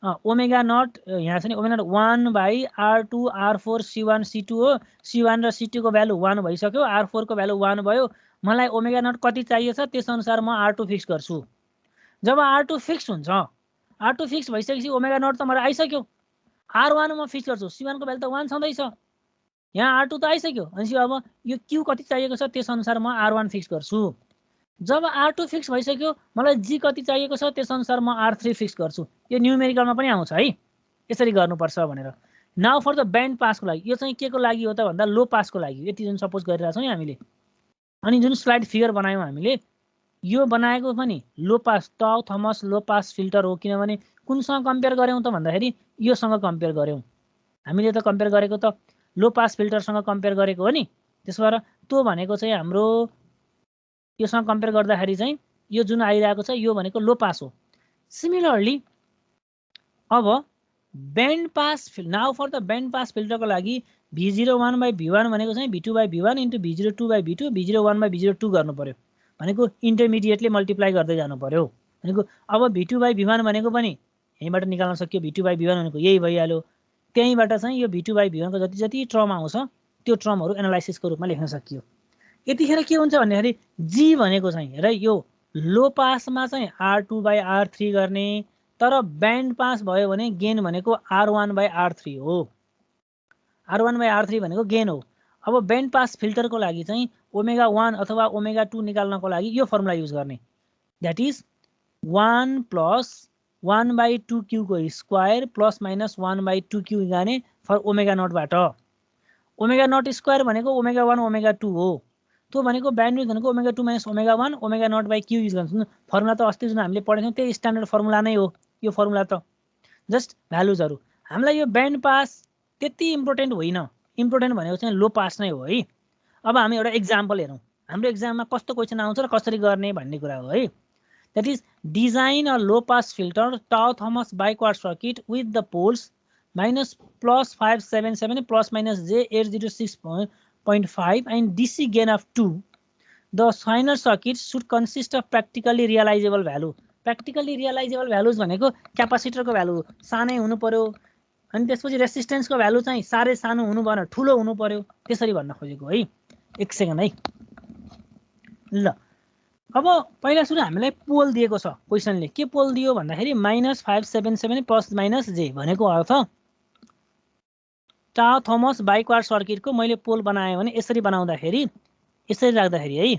ओमेगा नट यहाँ छ नि omega not 1/r2 r4 c1 c2 हो। c1 र c2 को भ्यालु 1 भइसक्यो, r4 को भ्यालु 1 भयो। मलाई ओमेगा नट कति चाहिएको छ त्यसअनुसार म r2 फिक्स गर्छु। जब r2 फिक्स हुन्छ, r2 फिक्स भइसकेपछि ओमेगा नट त मलाई आइसक्यो, r1 म फिक्स गर्छु। c1 को भ्यालु त 1 छँदैछ, यहाँ r2 त आइसक्यो। भनेपछि अब यो q कति चाहिएको छ त्यसअनुसार म r1 फिक्स गर्छु। जब r2 फिक्स भइसक्यो, मलाई g कति चाहिएको छ त्यसअनुसार म r3 फिक्स गर्छु। यो न्युमेरिकलमा पनि आउँछ है, यसरी गर्नुपर्छ भनेर। नाउ फर द ब्यान्ड पासको लागि, यो चाहिँ के को लागि हो त भन्दा लो पासको लागि। यति जुन सपोज गरिरहेछौँ नि हामीले, अनि जुन स्लाइड फिगर बनायौँ हामीले, यो बनाएको पनि लो पास टाउ थमस लो पास फिल्टर हो। किनभने कुनसँग कम्पेयर गऱ्यौँ त भन्दाखेरि योसँग कम्पेयर गऱ्यौँ हामीले। त कम्पेयर गरेको त लो पास फिल्टरसँग कम्पेयर गरेको हो नि। त्यसो भएर त्यो भनेको चाहिँ हाम्रो योसँग कम्पेयर गर्दाखेरि चाहिँ यो जुन आइरहेको छ यो भनेको लो पास हो। सिमिलरली अब band pass, now for the band pass फिल्टरको लागि V01/V1 भनेको चाहिँ V2/V1 इन्टु V02/V2 V01/V02 गर्नु पर्यो। भनेको इन्टरमिडिएटली मल्टिप्लाई गर्दै जानु पर्यो। भनेको अब V2/V1 भनेको पनि यहीँबाट निकाल्न सक्यो। V2/V1 भनेको यही भइहाल्यो। त्यहीँबाट चाहिँ यो V2/V1 को जति जति टर्म आउँछ त्यो टर्महरू एनालाइसिसको रूपमा लेख्न सकियो। यतिखेर के हुन्छ भन्दाखेरि जी भनेको चाहिँ र यो लो पासमा चाहिँ R2/R3 गर्ने, तर ब्यान्ड पास भयो भने गेन भनेको R1/R3 हो। R1/R3 भनेको गेन हो। अब ब्यान्ड पास फिल्टरको लागि चाहिँ ओमेगा 1 अथवा ओमेगा 2 निकाल्नको लागि यो फर्मुला युज गर्ने, द्याट इज 1 + 1/2q को स्क्वायर प्लस माइनस 1/2q गर्ने फर ओमेगा नटबाट। ओमेगा नट स्क्वायर भनेको ओमेगा 1 ओमेगा 2 हो। त्यो भनेको ब्यान्डविड्थ भनेको ओमेगा 2 - ओमेगा 1 ओमेगा नट/q युज गर्छौँ। फर्मुला त अस्ति जुन हामीले पढेको थियौँ त्यही स्ट्यान्डर्ड फर्मुला नै हो यो फर्मुला त, जस्ट भ्यालुजहरू। हामीलाई यो ब्यान्ड पास त्यति इम्पोर्टेन्ट होइन, इम्पोर्टेन्ट भनेको चाहिँ लो पास नै हो है। अब हामी एउटा एक्जाम्पल हेरौँ, हाम्रो एक्जाममा कस्तो क्वेसन आउँछ र कसरी गर्ने भन्ने कुरा हो है। That is design a low pass filter tau Thomas biquad circuit with the poles -577 +-j806.5 and DC gain of 2. The final circuit should consist of practically realizable value. Practically realizable values भनेको क्यापासिटरको value सानै हुनु पर्यो, अनि त्यसपछि रेसिस्टेन्सको value चाहिँ साह्रै सानो हुनु भएन, ठुलो हुनु पर्यो, त्यसरी भन्न खोजेको है। एक सेकेन्ड है ल। अब पहिला सुरु हामीलाई पोल दिएको छ क्वेसनले। के पोल दियो भन्दाखेरि -577 +-j भनेको अर्थ टाउ थमस बाइक्वार्ड सर्किटको मैले पोल बनाएँ भने यसरी बनाउँदाखेरि, यसरी राख्दाखेरि है,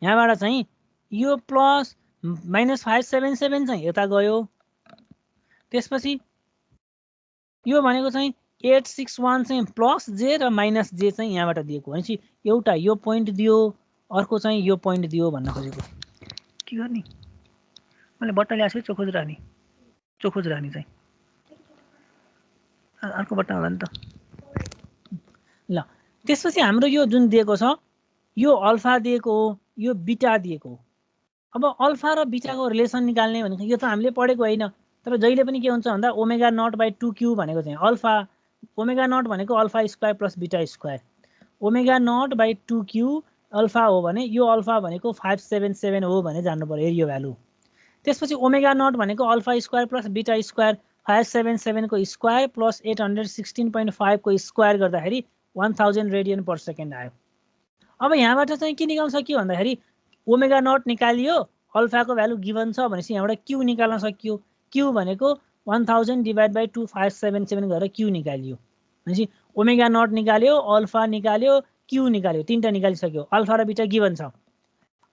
यहाँबाट चाहिँ यो प्लस -577 चाहिँ यता गयो, त्यसपछि यो भनेको चाहिँ 861 चाहिँ +j र -j चाहिँ यहाँबाट दिएको। भनेपछि एउटा यो पोइन्ट दियो, अर्को चाहिँ यो पोइन्ट दियो भन्न खोजेको। के गर्ने मैले बट्टा ल्याएको छु, चोखोज राख्ने चाहिँ अर्को बट्टा होला नि त। ल त्यसपछि हाम्रो यो जुन दिएको छ यो अल्फा दिएको हो, यो बिटा दिएको हो। अब अल्फा र बिटाको रिलेसन निकाल्ने भनेको यो त हामीले पढेको होइन, तर जहिले पनि के हुन्छ भन्दा ओमेगा नट/2q भनेको चाहिँ अल्फा, ओमेगा नट भनेको अल्फा स्क्वायर प्लस बिटा स्क्वायर, ओमेगा नट/2q अल्फा हो भने यो अल्फा भनेको 577 हो भने जान्नु पर्यो यो भ्यालु। त्यसपछि ओमेगा नट भनेको अल्फा स्क्वायर प्लस बिटा स्क्वायर 577 को स्क्वायर प्लस 816.5 को स्क्वायर गर्दाखेरि 1000 रेडियन पर सेकेन्ड आयो। अब यहाँबाट चाहिँ के निकाल्न सकियो भन्दाखेरि ओमेगा नट निकालियो, अल्फाको भ्यालु गिभन छ भनेपछि यहाँबाट क्यू निकाल्न सकियो। क्यू भनेको 1000 / 2577 गरेर क्यू निकालियो। भनेपछि ओमेगा नट निकाल्यो, अल्फा निकाल्यो, क्यू निकाल्यो, तीनटा निकालिसक्यो। अल्फा र बिटा गिभन छ।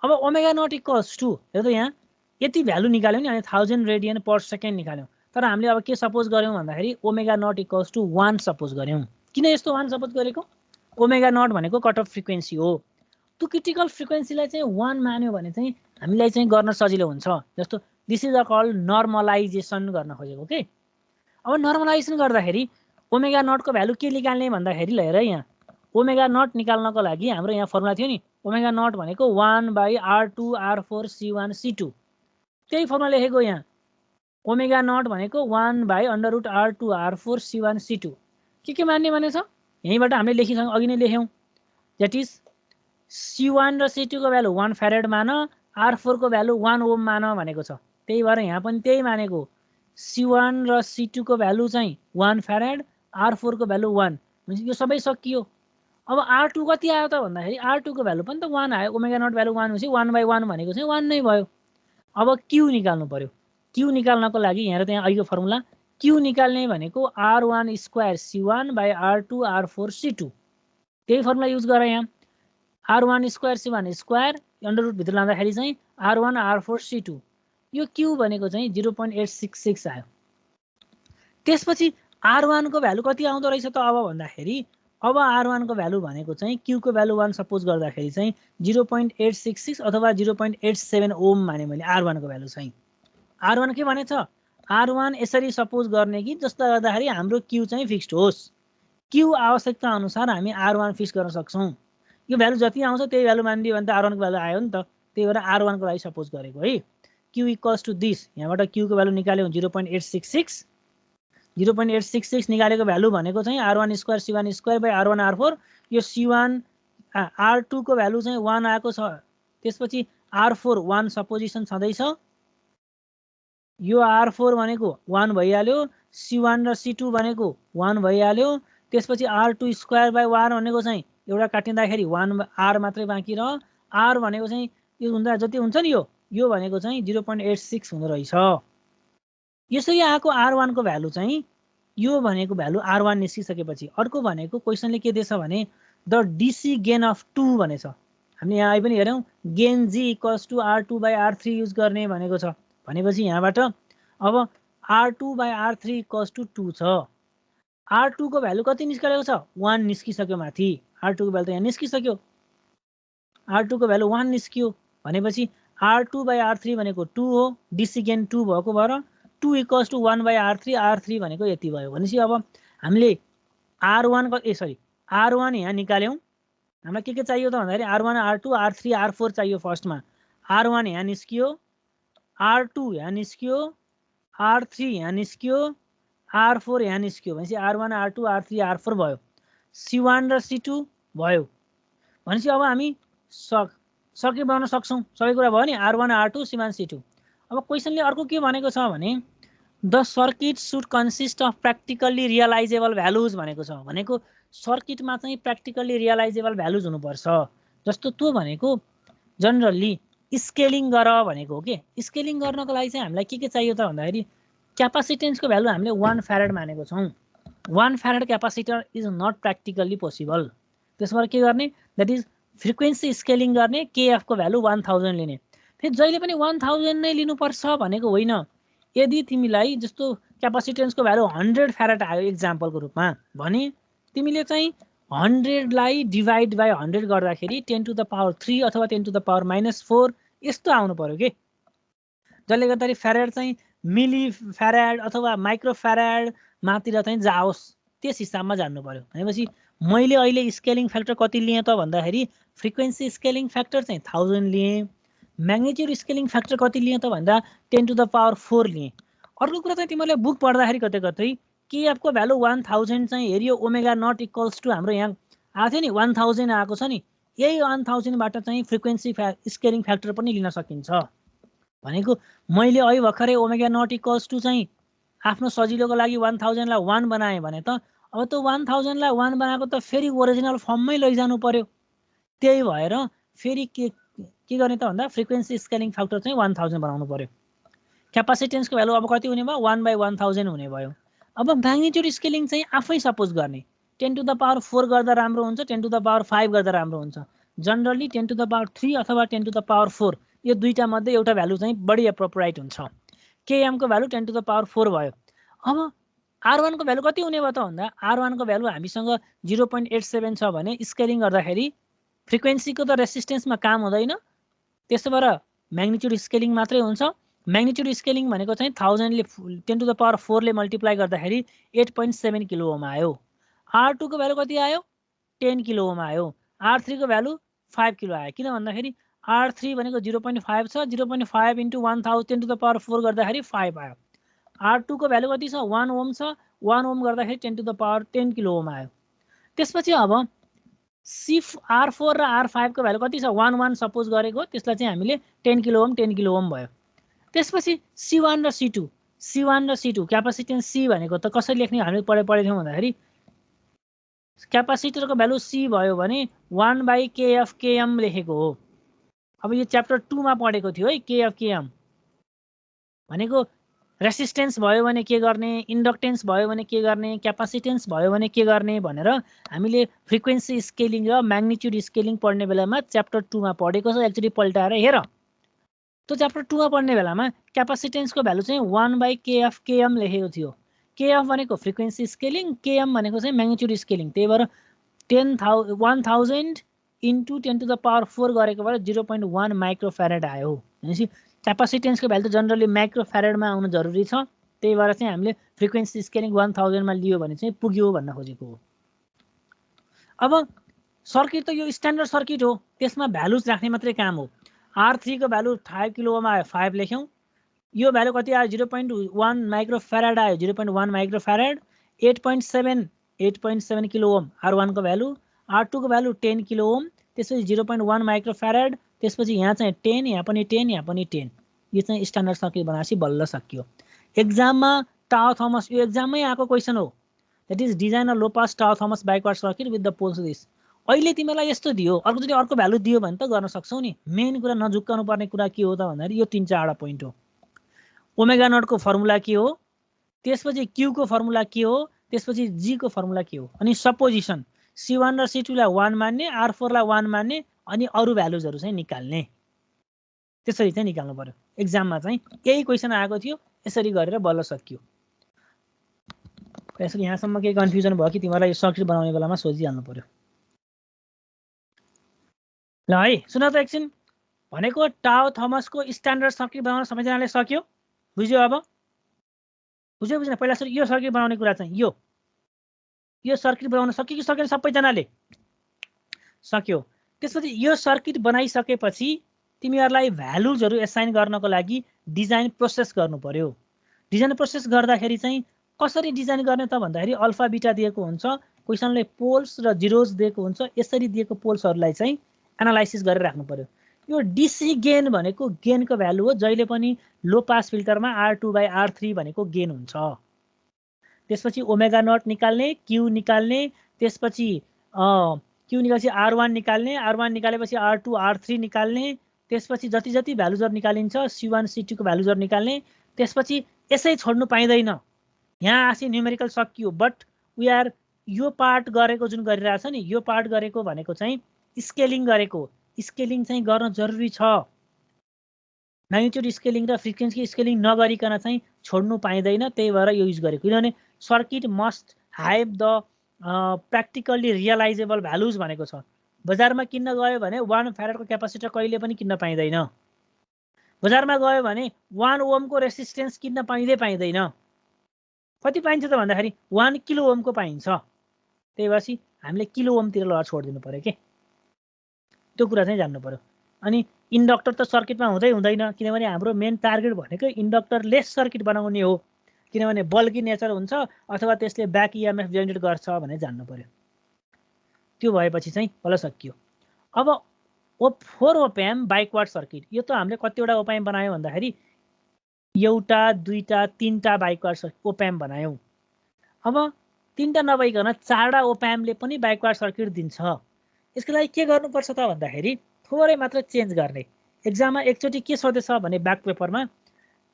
अब ओमेगा नट इक्वल्स टु हेर्नु यहाँ यति भ्यालु निकाल्यौँ नि, अनि 1000 रेडियन पर सेकेन्ड निकाल्यौँ। तर हामीले अब के सपोज गऱ्यौँ भन्दाखेरि omega not equals to 1 suppose गऱ्यौँ। किन यस्तो 1 सपोज गरेको? ओमेगा नट भनेको कट अफ फ्रिक्वेन्सी हो। त्यो क्रिटिकल फ्रिक्वेन्सीलाई चाहिँ 1 मान्यो भने चाहिँ हामीलाई चाहिँ गर्न सजिलो हुन्छ। जस्तो दिस इज अ कल नर्मलाइजेसन गर्न खोजेको के। अब नर्मलाइजेसन गर्दाखेरि ओमेगा नटको भ्यालु के निकाल्ने भन्दाखेरि हेर यहाँ ओमेगा नट निकाल्नको लागि हाम्रो यहाँ फर्मुला थियो नि, ओमेगा नट भनेको 1/r2 r4 c1 c2, त्यही फर्मुला लेखेको यहाँ। ओमेगा नट भनेको 1/√r2 r4 c1 c2 के मान्ने भने छ यहीँबाट हामीले लेखिसक्यौँ, अघि नै लेख्यौँ। द्याट इज C1 र C2 को भ्यालु 1 फ्यारेड मान, R4 को भ्यालु 1 ओम मान भनेको छ। त्यही भएर यहाँ पनि त्यही मानेको। C1 र C2 को भ्यालु चाहिँ 1 फ्यारेड, R4 को भ्यालु 1। भनेपछि यो सबै सकियो। अब R2 कति आयो त भन्दाखेरि R2 को भ्यालु पनि त 1 आयो। ओमेगा नट भ्यालु 1 भनेपछि 1/1 भनेको चाहिँ 1 नै भयो। अब Q निकाल्नु पर्यो। Q निकाल्नको लागि यहाँ र त्यहाँ अहिलेको फर्मुला Q निकाल्ने भनेको R1 square C1 by R2 R4 C2। त्यही फर्मुला युज गर यहाँ। R1 square C1 square under root भित्र लाँदाखेरि चाहिँ R1 R4 C2। यो Q भनेको चाहिँ 0.866 आयो। त्यसपछि R1 को भ्यालु कति आउँदो रहेछ त अब भन्दाखेरि अब R1 को भ्यालु भनेको चाहिँ Q को भ्यालु 1 सपोज गर्दाखेरि चाहिँ 0.866 अथवा 0.87 ओम माने मैले R1 को भ्यालु चाहिँ। R1 के भनेछ? R1 यसरी सपोज गर्ने कि जस्तो गर्दाखेरि हाम्रो Q चाहिँ फिक्स्ड होस्। Q आवश्यकता अनुसार हामी R1 फिक्स गर्न सक्छौं। यो भ्यालु जति आउँछ त्यही भ्यालु मानिदियो भने त R1 को भ्यालु आयो नि त। त्यही भएर R1 को लागि सपोज गरेको है। Q equals to this. यहाँबाट Q को भ्यालु निकाल्यो 0.866। 0.866 निकालेको भ्यालु भनेको चाहिँ R1 square C1 square by R1 R4। यो C1 R2 को भ्यालु चाहिँ 1 आएको छ। त्यसपछि R4 1 सपोजिसन छँदैछ। यो R4 भनेको 1 भइहाल्यो। C1 र C2 भनेको 1 भइहाल्यो। त्यसपछि R2 स्क्वायर बाई 1 भनेको चाहिँ एउटा काटिँदाखेरि 1 R मात्रै बाँकी रह्यो। R भनेको चाहिँ यो हुँदा जति हुन्छ नि यो भनेको चाहिँ 0.86 हुँदो रहेछ। यसरी आएको R1 को भ्यालु चाहिँ यो भनेको भ्यालु R1 निस्किसकेपछि अर्को भनेको क्वेशनले के दिएछ भने द DC गेन अफ 2 भनेछ। हामीले यहाँ पनि हेर्यौं gain G equals to R2 by R3 use गर्ने भनेको छ। भनेपछि यहाँबाट अब R2 by R3 equals to 2 छ। R2 को भ्यालु कति निस्केको छ? 1 निस्किसक्यो माथि। R2 को भ्यालु त यहाँ निस्किसक्यो। R2 को भ्यालु 1 निस्कियो भनेपछि R2 बाई R3 भनेको 2 हो। DC गेन 2 भएको भएर 2 equals to 1 by R3। R3 भनेको यति भयो। भनेपछि अब हामीले R1 यहाँ निकाल्यौं। हामीलाई के चाहियो त भन्दाखेरि R1 R2 R3 R4 चाहियो। फर्स्टमा R1 यहाँ निस्कियो, R2 यहाँ निस्कियो, R3 यहाँ निस्कियो, R4 यहाँ निस्कियो। भनेपछि R1 R2 R3 R4 भयो। C1 र C2 भयो। भनेपछि अब हामी सर्किट बनाउन सक्छौं। सबै कुरा भयो नि। R1 R2 C1 C2। अब क्वेशनले अर्को के भनेको छ भने the circuit should consist of practically realisable values भनेको छ। भनेको सर्किटमा चाहिँ प्र्याक्टिकल्ली रियलाइजेबल भ्यालुज हुनुपर्छ। जस्तो त्यो भनेको जनरली स्केलिङ गर भनेको हो के। स्केलिङ गर्नको लागि चाहिँ हामीलाई के चाहियो त भन्दाखेरि क्यापासिटेन्सको भ्यालु हामीले 1 फ्यारेड मानेको छौं। 1 farad capacitor is not practically possible. त्यसबाट के गर्ने दैट इज फ्रिक्वेन्सी स्केलिङ गर्ने। KF को भ्यालु 1000 लिने। फेरि जहिले पनि 1000 नै लिनुपर्छ भनेको होइन। यदि तिमीलाई जस्तो क्यापासिटेन्सको भ्यालु 100 फ्यारेड आयो एक्जाम्पलको रूपमा भने तिमीले चाहिँ 100 लाई डिभाइड बाई 100 गर्दाखेरि 10 टु द पावर 3 अथवा 10 टु द पावर -4 यस्तो आउनु पर्यो के। जसले गर्दाखेरि फ्यारेड चाहिँ मिली फ्यारेड अथवा माइक्रो फ्यारेड मातिर चाहिँ जाओस् त्यस हिसाबमा जान्नु पर्यो। भनेपछि मैले अहिले स्केलिङ फ्याक्टर कति लिएँ त भन्दाखेरि फ्रिक्वेन्सी स्केलिङ फ्याक्टर चाहिँ 1000 लिएँ। म्याग्निट्युड स्केलिङ फ्याक्टर कति लिएँ त भन्दा 10 टु द पावर 4 लिएँ। अर्को कुरा चाहिँ तिमीले बुक पढ्दाखेरि कतै कतै KF को भ्यालु 1000 चाहिँ हेरियो ओमेगा नट इक्वल्स टु हाम्रो यहाँ आएको थियो नि 1000 आएको छ नि। यही 1000 बाट चाहिँ फ्रिक्वेन्सी स्केलिङ फ्याक्टर पनि लिन सकिन्छ। भनेको मैले अहिले भर्खरै ओमेगा नट इक्वल्स टु चाहिँ आफ्नो सजिलोको लागि 1000 लाई 1 बनाएँ भने त अब त 1000 लाई 1 बनाएको त फेरि ओरिजिनल फर्ममै लैजानु पर्यो। त्यही भएर फेरि के गर्ने त भन्दा फ्रिक्वेन्सी स्केलिङ फ्याक्टर चाहिँ 1000 बनाउनु पर्यो। क्यापासिटेन्सको भ्यालु अब कति हुने भयो 1/1000 हुने भयो। अब म्याग्निट्युड स्केलिङ चाहिँ आफै सपोज गर्ने 10 टु द पावर 4 गर्दा राम्रो हुन्छ 10 टु द पावर 5 गर्दा राम्रो हुन्छ। जनरली 10 टु द पावर 3 अथवा 10 टु द पावर 4 यो दुईटा मध्ये एउटा भ्यालु चाहिँ बढी एप्रोप्रिएट हुन्छ। KM को भ्यालु 10 टु द पावर 4 भयो। अब R1 को भ्यालु कति हुने भयो त भन्दा R1 को भ्यालु हामीसँग 0.87 छ भने स्केलिङ गर्दाखेरि फ्रिक्वेन्सीको त रेसिस्टेन्समा काम हुँदैन। त्यसो भएर म्याग्निट्युड स्केलिङ मात्रै हुन्छ। म्याग्निट्युड स्केलिङ भनेको चाहिँ 1000 ले 10 टु द पावर 4 ले मल्टिप्लाई गर्दाखेरि 8.7 किलो ओम आयो। R2 को भ्यालु कति आयो 10 किलो ओम आयो। R3 को भ्यालु 5 किलो आयो। किन भन्दाखेरि R3 भनेको 0.5 छ 0.5 इन्टु 1000 10 टु द पावर 4 गर्दाखेरि 5 आयो। R2 को भ्यालु कति छ 1 ओम छ 1 ओम गर्दाखेरि 10 to the power 10 kilo ohm आयो। त्यसपछि अब R4 र R5 को भ्यालु कति छ 1 1 सपोज गरेको त्यसलाई चाहिँ हामीले 10 किलो ओम 10 किलो ओम भयो। त्यसपछि C1 र C2 क्यापासिटेन्स C भनेको त कसरी लेख्ने हामीले पढेको थियौँ भन्दाखेरि क्यापासिटरको भ्यालु C भयो भने 1/kf km लेखेको हो। अब यो च्याप्टर 2 मा पढेको थियो है kf km भनेको रेसिस्टेन्स भयो भने के गर्ने, इन्डक्टेन्स भयो भने के गर्ने, क्यापासिटेन्स भयो भने के गर्ने भनेर हामीले फ्रिक्वेन्सी स्केलिङ र म्याग्निट्युड स्केलिङ पढ्ने बेलामा च्याप्टर 2 मा पढेको छ। एकचोटि पल्टाएर हेर। त्यो च्याप्टर 2 मा पढ्ने बेलामा क्यापासिटेन्सको भ्यालु चाहिँ 1/kf km लेखेको थियो। kf भनेको फ्रिक्वेन्सी स्केलिङ, km भनेको चाहिँ म्याग्निट्युड स्केलिङ। त्यही भएर 1000 इन्टु 10⁴ गरेको भएर 0.1 माइक्रोफ्यारेड आयो। भनेपछि क्यापासिटेन्सको भ्यालु त जनरली माइक्रोफ्यारेडमा आउनु जरुरी छ। त्यही भएर चाहिँ हामीले फ्रिक्वेन्सी स्केलिङ 1000 मा लियो भने चाहिँ पुग्यो भन्न खोजेको हो। अब सर्किट त यो स्ट्यान्डर्ड सर्किट हो, त्यसमा भ्यालुज राख्ने मात्रै काम हो। R3 को भ्यालु 5 किलो ओम आयो 5 लेख्यौं। यो भ्यालु कति आयो 0.1 माइक्रोफ्यारेड आयो 0.1 माइक्रोफ्यारेड। 8.7 किलो ओम R1 को भ्यालु। R2 को भ्यालु 10 किलो ओम, त्यसपछि 0.1 माइक्रोफ्यारेड, त्यसपछि यहाँ चाहिँ 10, यहाँ पनि 10, यहाँ पनि 10। यो चाहिँ स्ट्यान्डर्ड सर्किट बनाएपछि बल्ल सकियो। एक्जाममा टाउ थमस, यो एक्जाममै आएको क्वेसन हो। That is design a low pass tau Thomas backward circuit with the poles this. अहिले तिमीलाई यस्तो दियो, अर्कोचोटि अर्को भ्यालु दियो भने त गर्न सक्छौ नि। मेन कुरा नझुक्काउनु पर्ने कुरा के हो त भन्दाखेरि यो 3-4 पोइन्ट हो। ओमेगा नट को फर्मुला के हो, त्यसपछि क्यू को फर्मुला के हो, त्यसपछि जी को फर्मुला के हो, अनि सपोजिसन C1 र C2 लाई 1 मान्ने, R4 लाई 1 मान्ने, अनि अरु भ्यालुजहरु चाहिँ निकाल्ने। त्यसरी चाहिँ निकाल्नु पर्यो। एक्जाममा चाहिँ यही क्वेसन आएको थियो, यसरी गरेर बल्ल सकियो। यसरी यहाँसम्म के कन्फ्युजन भयो कि तिमीलाई यो सर्किट बनाउने बेलामा सोचिहाल्नु पर्यो। ल है सुन त एकछिन। भनेको टाउ थमसको स्ट्यान्डर्ड सर्किट बनाउन सबैजनाले सक्यो? बुझ्यो? अब बुझ्यो बुझ्न? पहिला सुरु यो सर्किट बनाउने कुरा चाहिँ यो सर्किट बनाउन सक्यो कि सकेन? सबैजनाले सक्यो। त्यसपछि यो सर्किट बनाइसकेपछि तिमीहरूलाई भ्यालुजहरु एसाइन गर्नको लागि डिजाइन प्रोसेस गर्नु पर्यो। डिजाइन प्रोसेस गर्दाखेरि चाहिँ कसरी डिजाइन गर्ने त भन्दाखेरि अल्फा बीटा दिएको हुन्छ, क्वेशनले पोल्स र जिरोज दिएको हुन्छ। यसरी दिएको पोल्सहरुलाई चाहिँ एनालाइसिस गरेर राख्नु पर्यो। यो डीसी गेन भनेको गेनको भ्यालु हो। जहिले पनि लो पास फिल्टरमा R2/R3 भनेको गेन हुन्छ। त्यसपछि ओमेगा नट निकाल्ने, क्यू निकाल्ने, त्यसपछि क्यू निकालेपछि R1 निकाल्ने, R1 निकालेपछि R2 R3 निकाल्ने, त्यसपछि जति जति भ्यालुजहरु निकालिन्छ C1 C2 को भ्यालुजहरु निकाल्ने। त्यसपछि यसै छोड्नु पाइदैन। यहाँ आसी न्यूमेरिकल सकियो, बट वी आर यो पार्ट गरेको जुन गरिरहेछ नि, यो पार्ट गरेको भनेको चाहिँ स्केलिङ गरेको। स्केलिङ चाहिँ गर्न जरुरी छ। म्याग्निट्युड स्केलिङ र फ्रिक्वेन्सी स्केलिङ नगरिकन चाहिँ छोड्नु पाइदैन। त्यही भएर यो युज गरेको। किनभने circuit must have the practically realisable values भनेको छ। बजारमा किन्न गयो भने 1 फ्यारेडको क्यापासिटर कहिले पनि किन्न पाइँदैन। बजारमा गयो भने 1 ओमको रेसिस्टेन्स किन्न पाइँदैन। कति पाइन्छ त भन्दाखेरि 1 किलो ओमको पाइन्छ। त्यही भएपछि हामीले किलो ओमतिर लहर छोड्दिनु पर्यो के। त्यो कुरा चाहिँ जान्नु पर्यो। अनि इन्डक्टर त सर्किटमा हुँदैन, किनभने हाम्रो मेन टार्गेट भनेको इन्डक्टरलेस सर्किट बनाउने हो। किनभने बल्की नेचर हुन्छ अथवा त्यसले ब्याक ईएमएफ जेनेरेट गर्छ भने जान्नु पर्यो। त्यो भएपछि चाहिँ बल्ल सकियो। अब 4 ओपएम बाइकवार्ड सर्किट। यो त हामीले कतिवटा ओपएम बनायौं भन्दाखेरि एउटा, दुईटा, तीनटा बाइकवार्ड ओपएम बनायौं। अब तीनटा नभइकन 4वटा ओपएमले पनि बाइकवार्ड सर्किट दिन्छ। यसको लागि के गर्नुपर्छ त भन्दाखेरि थोरै मात्र चेन्ज गर्ने। एक्जाममा एकचोटि के सोधेछ भने ब्याक पेपरमा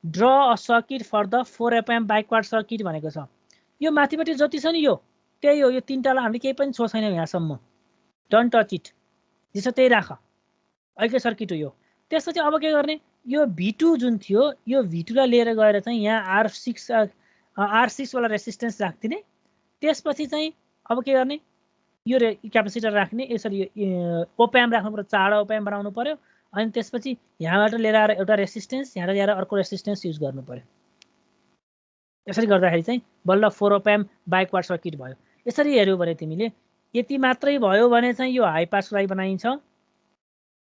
draw a circuit for the 4 op-amp biquad circuit भनेको छ। यो माथिपट्टि जति छ नि यो त्यही हो। यो तीनटालाई हामीले केही पनि छोड् छैनौं यहाँसम्म। Don't touch it. जसो त्यही राख। अहिले सर्किट हो यो। त्यसपछि अब के गर्ने? यो V2 जुन थियो यो V2 लाई लिएर गएर चाहिँ यहाँ R6 वाला रेसिस्टेन्स राख्दिने। त्यसपछि चाहिँ अब के गर्ने? यो क्यापेसिटर राख्ने। यसरी ओपएम राख्नु पर्यो। 4वटा ओपएम बनाउनु पर्यो। अनि त्यसपछि यहाँबाट लिएर आएर एउटा रेसिस्टेन्स, यहाँबाट ल्याएर अर्को रेसिस्टेन्स युज गर्नु पर्यो। यसरी गर्दाखेरि चाहिँ बल्ल 4 ओपएम बाइकवार्ड सर्किट भयो। यसरी हेर्यौ भने तिमीले यति मात्रै भयो भने चाहिँ यो हाई पासको लागि बनाइन्छ,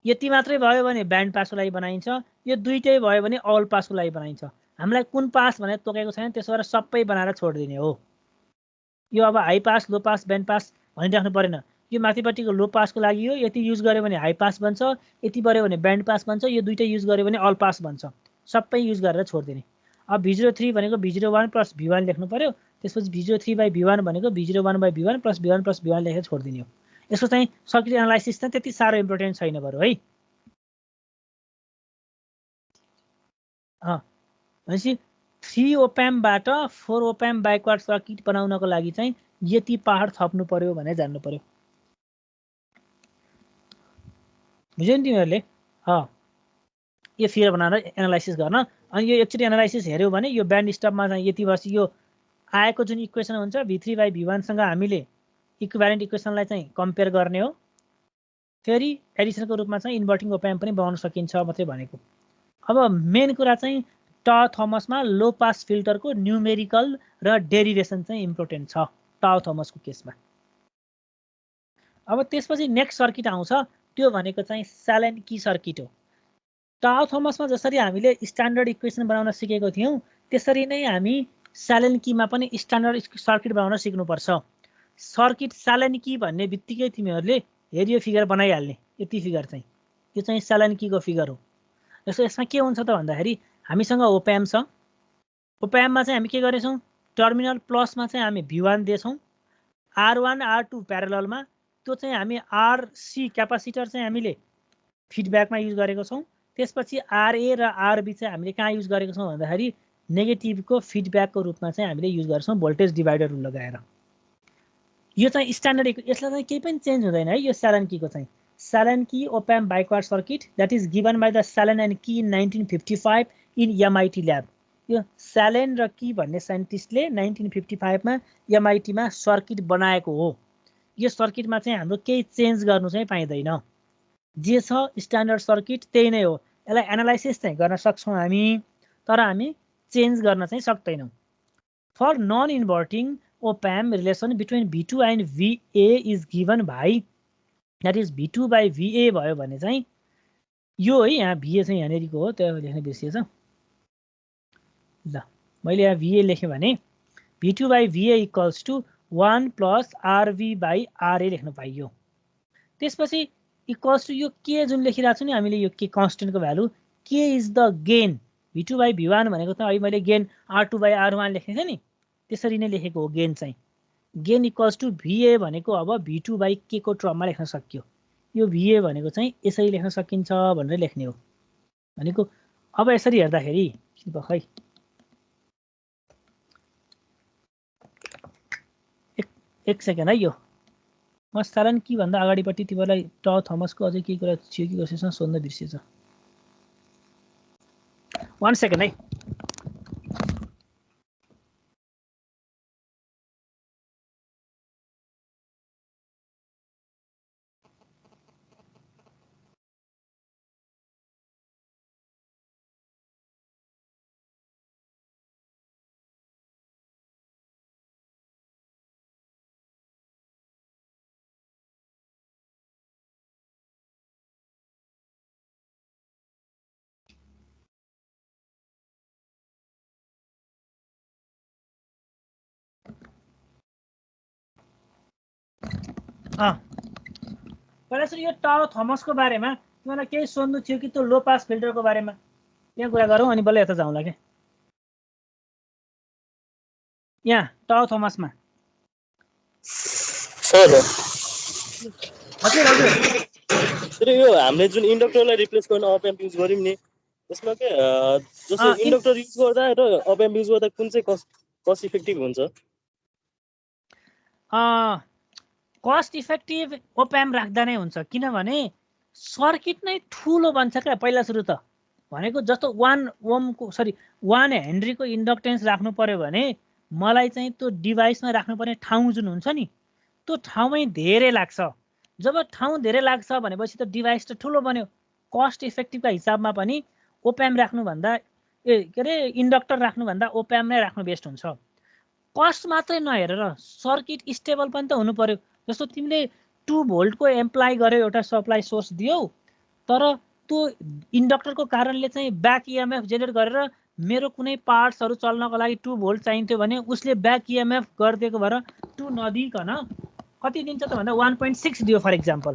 यति मात्रै भयो भने ब्यान्ड पासको लागि बनाइन्छ, यो दुईटै भयो भने अल पासको लागि बनाइन्छ। हामीलाई कुन पास भनेर तोकेको छैन, त्यसो भएर सबै बनाएर छोड्दिने हो। यो अब हाई पास, लो पास, ब्यान्ड पास भनिराख्नु परेन। यो माथिपट्टिको लो पासको लागि हो, यति युज गर्यो भने हाई पास बन्छ, यति बढ्यो भने ब्यान्ड पास बन्छ, यो दुईटै युज गर्यो भने अल पास बन्छ। सबै युज गरेर छोडिदिने। अब V03 भनेको V01 प्लस V1 लेख्नु पर्यो, त्यसपछि V03 बाई V1 भनेको V01 by V1 plus V1 plus V1 लेखेर छोडिदिने हो। यसको चाहिँ सर्किट एनालाइसिस चाहिँ त्यति साह्रो इम्पोर्टेन्ट छैन बरु है। भनेपछि 3 ओप्यामबाट 4 ओप्याम ब्याकवार्ड सर्किट बनाउनको लागि चाहिँ यति पहाड थप्नु पर्यो भने जान्नु पर्यो। बुझ्यौ नि तिमीहरूले? यो फिगर बनाएर एनालाइसिस गर्न। अनि यो एकचोटि एनालाइसिस हेऱ्यौ भने यो ब्यान्ड स्टपमा चाहिँ यति वर्ष यो आएको जुन इक्वेसन हुन्छ V3 बाई V1 सँग हामीले इक्विभ्यालेन्ट इक्वेसनलाई चाहिँ कम्पेयर गर्ने हो। फेरि एडिसनको रूपमा चाहिँ इन्भर्टिङ ओप्याम पनि बनाउन सकिन्छ मात्रै भनेको। अब मेन कुरा चाहिँ ट थोमसमा लो पास फिल्टरको न्युमेरिकल र डेरिभेसन चाहिँ इम्पोर्टेन्ट छ ट थोमसको केसमा। अब त्यसपछि नेक्स्ट सर्किट आउँछ, त्यो भनेको चाहिँ स्यालेन की सर्किट हो। ट थोमसमा जसरी हामीले स्ट्यान्डर्ड इक्वेसन बनाउन सिकेको थियौँ त्यसरी नै हामी स्यालेन कीमा पनि स्ट्यान्डर्ड सर्किट बनाउन सिक्नुपर्छ। सर्किट स्यालेन की भन्ने बित्तिकै तिमीहरूले हेरियो फिगर बनाइहाल्ने। यति फिगर चाहिँ यो चाहिँ स्यालेन कीको फिगर हो। यसमा के हुन्छ त भन्दाखेरि हामीसँग ओप्याम छ। ओप्याममा चाहिँ हामी के गरेछौँ, टर्मिनल प्लसमा चाहिँ हामी V1 दिएछौँ, R1 R2 प्यारललमा, त्यो चाहिँ हामी RC क्यापासिटर चाहिँ हामीले फिडब्याकमा युज गरेको छौँ। त्यसपछि RA र RB चाहिँ हामीले कहाँ युज गरेको छौँ भन्दाखेरि नेगेटिभको फिडब्याकको रूपमा चाहिँ हामीले युज गर्छौँ भोल्टेज डिभाइडर रुल लगाएर। यो चाहिँ स्ट्यान्डर्ड, यसलाई चाहिँ केही पनि चेन्ज हुँदैन है। यो स्यालेन कीको चाहिँ Sallen Key op-amp backward circuit that is given by the Sallen and Key in 1955 in MIT ल्याब। यो स्यालेन र की भन्ने साइन्टिस्टले 1955 मा MIT मा सर्किट बनाएको हो। यो सर्किटमा चाहिँ हाम्रो केही चेन्ज गर्नु चाहिँ पाइँदैन। जे छ स्ट्यान्डर्ड सर्किट त्यही नै हो। यसलाई एनालाइसिस चाहिँ गर्न सक्छौँ हामी, तर हामी चेन्ज गर्न चाहिँ सक्दैनौँ। For non inverting op-amp relation between V2 and VA is given by that is V2 by VA भयो भने चाहिँ यो है, यहाँ VA चाहिँ यहाँनिरको हो, त्यो लेख्न बिर्सिएछ। ल मैले यहाँ VA लेखेँ भने V2 by VA equals to 1 plus RV by RA लेख्न पाइयो। त्यसपछि इक्वल्स टु यो के जुन लेखिरहेको छु नि हामीले, यो के कन्स्टेन्टको भ्यालु के is the gain. V2 by V1 भनेको त अहिले मैले गेन R2 बाई R1 लेखेको थिएँ नि, त्यसरी नै लेखेको हो गेन चाहिँ। गेन इक्वल्स टु VA भनेको अब V2 बाई के को टर्ममा लेख्न सकियो। यो VA भनेको चाहिँ यसरी लेख्न सकिन्छ भनेर लेख्ने हो भनेको। अब यसरी हेर्दाखेरि खै एक सेकेन्ड है, यो म स्यालेन की भन्दा अगाडिपट्टि तिमीलाई ट थोमसको अझै केही कुरा थियो कि कसैसँग सोध्न बिर्सिएछ। 1 सेकेन्ड है। पहिला सुरु यो ट थोमसको बारेमा तिमीलाई केही सोध्नु थियो कि त्यो लो पास फिल्टरको बारेमा, यहाँ कुरा गरौँ अनि बल्ल यता जाउँला के। यहाँ ट थोमसमा सर हजुर हजुर सर यो हामीले जुन इन्डक्टरलाई रिप्लेस गर्न अप एम्प युज गर्यौँ नि, त्यसमा के जस्तो इन्डक्टर युज गर्दा र अप एम्प युज गर्दा कुन चाहिँ कस्ट इफेक्टिभ हुन्छ? कस्ट इफेक्टिभ ओप एम्प राख्दा नै हुन्छ, किनभने सर्किट नै ठुलो बन्छ क्या। पहिला सुरु त भनेको जस्तो 1 हेनरीको इन्डक्टेन्स राख्नु पर्यो भने मलाई चाहिँ त्यो डिभाइसमा राख्नुपर्ने ठाउँ जुन हुन्छ नि, त्यो ठाउँमै धेरै लाग्छ। जब ठाउँ धेरै लाग्छ भनेपछि त डिभाइस त ठुलो बन्यो। कस्ट इफेक्टिभका हिसाबमा पनि ओप एम्प राख्नुभन्दा के अरे इन्डक्टर राख्नुभन्दा ओप एम्प नै राख्नु बेस्ट हुन्छ। कस्ट मात्रै नहेरेर सर्किट स्टेबल पनि त हुनु पर्यो। जस्तो तिमीले 2 भोल्टको एम्प्लाई गर्यो, एउटा सप्लाई सोर्स दियौ, तर त्यो इन्डक्टरको कारणले चाहिँ ब्याक इएमएफ जेनेरेट गरेर मेरो कुनै पार्ट्सहरू चल्नको लागि 2 भोल्ट चाहिन्थ्यो भने उसले ब्याक इएमएफ गरिदिएको भएर 2 नदिकन कति दिन्छ त भन्दा 1.6 दियो फर इक्जाम्पल।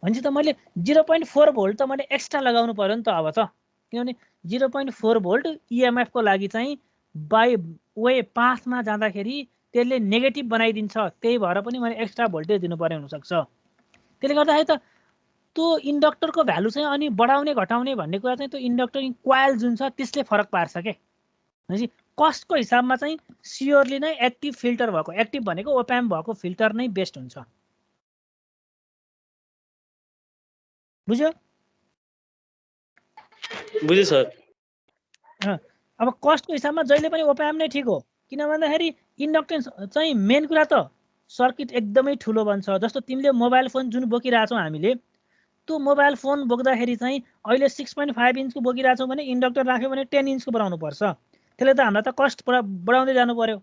भनेपछि त मैले 0.4 भोल्ट त मैले एक्स्ट्रा लगाउनु पर्यो नि त अब त, किनभने 0.4 भोल्ट EMF को लागि चाहिँ बाई वे पाथमा जाँदाखेरि त्यसले नेगेटिभ बनाइदिन्छ, त्यही भएर पनि मैले एक्स्ट्रा भोल्टेज दिनुपर्ने हुनसक्छ। त्यसले गर्दाखेरि त त्यो इन्डक्टरको भ्यालु चाहिँ अनि बढाउने घटाउने भन्ने कुरा चाहिँ त्यो इन्डक्टर कोइल जुन छ त्यसले फरक पार्छ के। भनेपछि कस्टको हिसाबमा चाहिँ स्योरली नै एक्टिभ फिल्टर भएको, एक्टिभ भनेको ओप्याम्प भएको फिल्टर नै बेस्ट हुन्छ। बुझ्यो? बुझेँ सर। अब कस्टको हिसाबमा जहिले पनि ओप्याम्प नै ठिक हो, किन भन्दाखेरि इन्डक्टेन्स चाहिँ मेन कुरा त सर्किट एकदमै ठुलो बन्छ। जस्तो तिमीले मोबाइल फोन जुन बोकिरहेछौ हामीले, त्यो मोबाइल फोन बोक्दाखेरि चाहिँ अहिले 6.5 इन्चको बोकिरहेछौँ भने इन्डक्टर राख्यो भने 10 इन्चको बनाउनु पर्छ। त्यसले त हामीलाई त कस्ट बढाउँदै जानु पर्यो।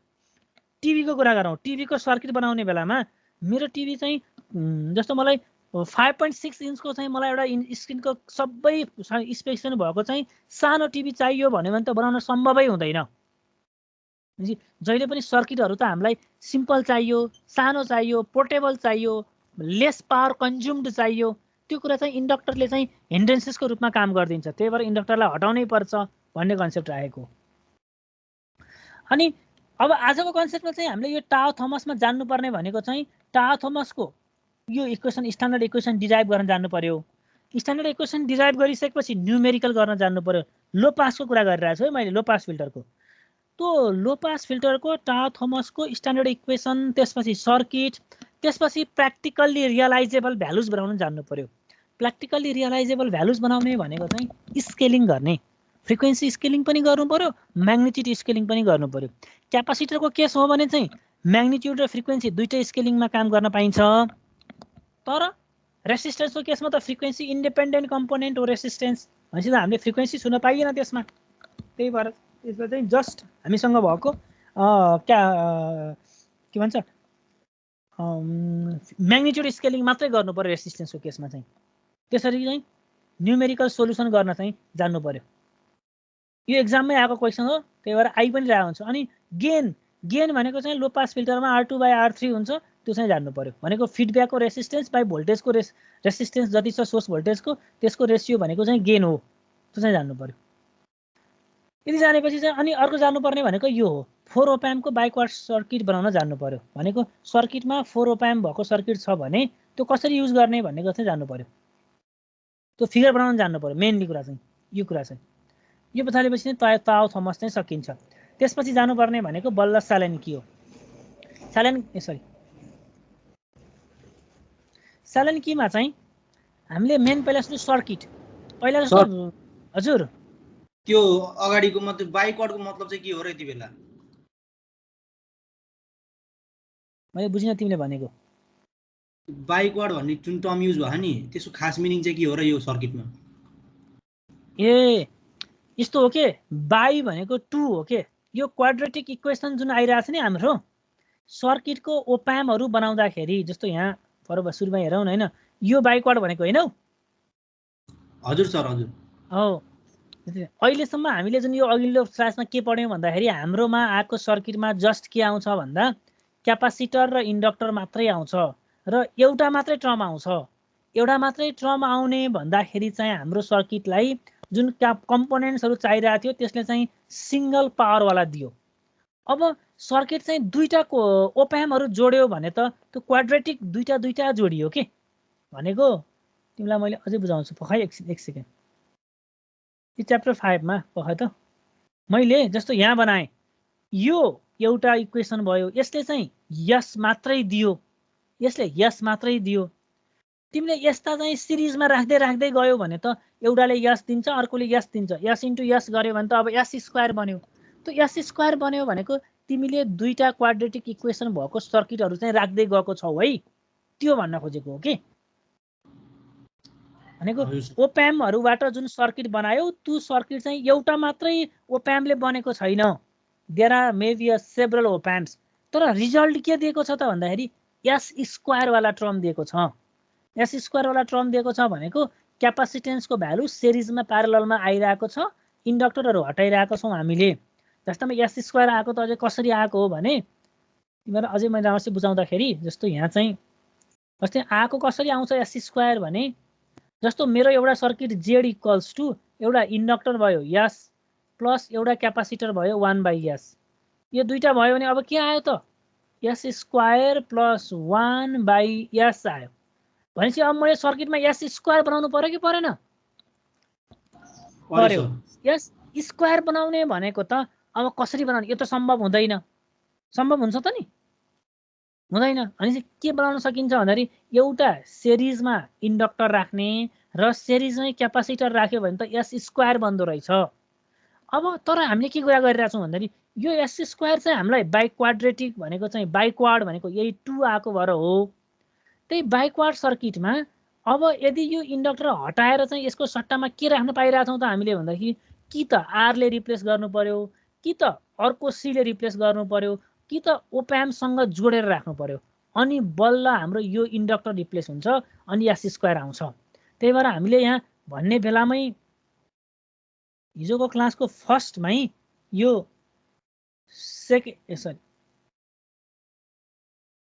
टिभीको कुरा गरौँ, टिभीको सर्किट बनाउने बेलामा मेरो टिभी चाहिँ जस्तो मलाई 5.6 इन्चको चाहिँ मलाई एउटा स्क्रिनको सबै स्पेसिफिकेसन भएको चाहिँ सानो टिभी चाहियो भन्यो भने त बनाउन सम्भवै हुँदैन। जहिले पनि सर्किटहरू त हामीलाई सिम्पल चाहियो, सानो चाहियो, पोर्टेबल चाहियो, लेस पावर कन्ज्युम्ड चाहियो। त्यो कुरा चाहिँ इन्डक्टरले चाहिँ हिन्ड्रेन्सेसको रूपमा काम गरिदिन्छ, त्यही भएर इन्डक्टरलाई हटाउनै पर्छ भन्ने कन्सेप्ट राखेको। अनि अब आजको कन्सेप्टमा चाहिँ हामीले यो टाओ थमसमा जान्नुपर्ने भनेको चाहिँ टाओ थमसको यो इक्वेसन स्ट्यान्डर्ड इक्वेसन डिराइभ गर्न जान्नु पर्यो। स्ट्यान्डर्ड इक्वेसन डिराइभ गरिसकेपछि न्युमेरिकल गर्न जान्नु पर्यो। लो पासको कुरा गरिरहेको छु है मैले, लो पास फिल्टरको। त्यो लो पास फिल्टरको टाओ थमसको स्ट्यान्डर्ड इक्वेसन, त्यसपछि सर्किट, त्यसपछि प्र्याक्टिकल्ली रियलाइजेबल भ्यालुज बनाउन जान्नु पर्यो। प्र्याक्टिकल्ली रियलाइजेबल भ्यालुज बनाउने भनेको चाहिँ स्केलिङ गर्ने, फ्रिक्वेन्सी स्केलिङ पनि गर्नु पर्यो, म्याग्निट्युड स्केलिङ पनि गर्नु पर्यो। क्यापासिटरको केस हो भने चाहिँ म्याग्निट्युड र फ्रिक्वेन्सी दुईटै स्केलिङमा काम गर्न पाइन्छ। तर रेसिस्टेन्सको केसमा त फ्रिक्वेन्सी इन्डिपेन्डेन्ट कम्पोनेन्ट हो रेसिस्टेन्स, भनेपछि त हामीले फ्रिक्वेन्सी छुन पाइएन त्यसमा। त्यही भएर त्यसमा चाहिँ जस्ट हामीसँग भएको के भन्छ म्याग्निट्युड स्केलिङ मात्रै गर्नु पर्यो रेसिस्टेन्सको केसमा चाहिँ। त्यसरी चाहिँ न्युमेरिकल सोल्युसन गर्न चाहिँ जान्नु पर्यो। यो एक्जाममै आएको क्वेसन हो, त्यही भएर आइ पनि रहेको हुन्छ। अनि गेन भनेको चाहिँ लो पास फिल्टरमा R2/R3 हुन्छ, त्यो चाहिँ जान्नु पर्यो। भनेको फिडब्याकको रेसिस्टेन्स बाई भोल्टेजको रेसिस्टेन्स जति छ सोर्स भोल्टेजको त्यसको रेसियो भनेको चाहिँ गेन हो, त्यो चाहिँ जान्नु पर्यो। यदि जानेपछि चाहिँ अनि अर्को जान्नुपर्ने भनेको यो हो, 4 ओप्याम्पको बाइकवार्ड सर्किट बनाउन जान्नु पर्यो। भनेको सर्किटमा 4 ओप्याम्प भएको सर्किट छ भने त्यो कसरी युज गर्ने भन्नेको चाहिँ जान्नु पर्यो। त्यो फिगर बनाउन जान्नु पर्यो। मेनली कुरा चाहिँ यो कुरा चाहिँ यो पछाडिपछि नै टाओ थमस चाहिँ सकिन्छ। त्यसपछि जानुपर्ने भनेको बल्ल सालेन की हो। सालेन कीमा चाहिँ हामीले मेन पहिला सुरु सर्किट पहिला जस्तो हजुर त्यो अगाडिको मतलब बाइकवार्डको मतलब चाहिँ के हो र यति बेला? मैले बुझिन तिमीले भनेको। बाइकवार्ड भन्ने जुन टर्म युज भयो नि त्यसको खास मिनिङ चाहिँ के हो र यो सर्किटमा? ए यस्तो हो के, बाई भनेको 2 हो के। यो क्वाड्रेटिक इक्वेसन जुन आइरहेछ नि हाम्रो सर्किटको ओप्याम्पहरू बनाउँदाखेरि, जस्तो यहाँ फरक सुरुमा हेरौँ न हैन, यो बाइकवार्ड भनेको हैन हौ? हजुर सर, हजुर हो। अहिलेसम्म हामीले जुन यो अघिल्लो क्लासमा के पढ्यौँ भन्दाखेरि हाम्रोमा आएको सर्किटमा जस्ट के आउँछ भन्दा क्यापासिटर र इन्डक्टर मात्रै आउँछ र एउटा मात्रै टर्म आउँछ। एउटा मात्रै टर्म आउने भन्दाखेरि चाहिँ हाम्रो सर्किटलाई जुन कम्पोनेन्ट्सहरू चाहिरहेको थियो त्यसले चाहिँ सिङ्गल पावरवाला दियो। अब सर्किट चाहिँ दुईटा ओप्याम्पहरू जोड्यो भने त त्यो क्वाड्रेटिक दुईटा जोडियो के। भनेको तिमीलाई मैले अझै बुझाउँछु, पखाइ एक सेकेन्ड। यो च्याप्टर 5 मा पखाइ त मैले जस्तो यहाँ बनाएँ, यो एउटा इक्वेसन भयो, यसले चाहिँ यस मात्रै दियो, यसले यस मात्रै दियो। तिमीले यस्ता चाहिँ सिरिजमा राख्दै राख्दै गयो भने त एउटाले यस दिन्छ अर्कोले यस दिन्छ, यस इन्टु यस गर्यो भने त अब यस स्क्वायर बन्यो। त्यो यस स्क्वायर बन्यो भनेको तिमीले दुईटा क्वाड्रेटिक इक्वेसन भएको सर्किटहरू चाहिँ राख्दै गएको छौ है, त्यो भन्न खोजेको हो के। भनेको ओप्याम्पहरूबाट जुन सर्किट बनायो त्यो सर्किट चाहिँ एउटा मात्रै ओप्याम्पले बनेको छैन, देयर आर मेबी सेभरल ओप्याम्प्स। तर रिजल्ट के दिएको छ त भन्दाखेरि एस स्क्वायरवाला टर्म दिएको छ। एस स्क्वायरवाला टर्म दिएको छ भनेको क्यापासिटेन्सको भ्यालु सिरिजमा प्यारललमा आइरहेको छ, इन्डक्टरहरू हटाइरहेको छौँ हामीले। जस्तोमा एस स्क्वायर आएको त अझै कसरी आएको हो भने तिमीहरू अझै मैले राम्ररी बुझाउँदाखेरि, जस्तो यहाँ चाहिँ जस्तै आको कसरी आउँछ एस स्क्वायर भने जस्तो मेरो एउटा सर्किट जेड इक्वल्स टु एउटा इन्डक्टर भयो यस प्लस एउटा क्यापासिटर भयो 1/s यो दुईटा भयो भने अब के आयो त एस स्क्वायर प्लस 1/s आयो भनेपछि अब मैले सर्किटमा एस स्क्वायर बनाउनु पर्यो कि परेन पर्यो एस स्क्वायर बनाउने भनेको त अब कसरी बनाउने यो त सम्भव हुँदैन सम्भव हुन्छ त नि हुँदैन अनि चाहिँ के बनाउन सकिन्छ भन्दाखेरि एउटा सिरिजमा इन्डक्टर राख्ने र सिरिजमै क्यापासिटर राख्यो भने त एस स्क्वायर बन्दो रहेछ अब तर हामीले के कुरा गरिरहेछौँ भन्दाखेरि यो एस स्क्वायर चाहिँ हामीलाई बाइक्वाड्रेटिक भनेको चाहिँ बाइक्वाड भनेको यही 2 आएको भएर हो त्यही बाइक्वाड सर्किटमा अब यदि यो इन्डक्टर हटाएर चाहिँ यसको सट्टामा के राख्न पाइरहेछौँ त हामीले भन्दाखेरि कि त आरले रिप्लेस गर्नु पर्यो कि त अर्को सीले रिप्लेस गर्नु पर्यो कि त ओप्यामसँग जोडेर राख्नु पर्यो अनि बल्ल हाम्रो यो इन्डक्टर रिप्लेस हुन्छ अनि एस स्क्वायर आउँछ त्यही भएर हामीले यहाँ भन्ने बेलामै हिजोको क्लासको फर्स्टमै यो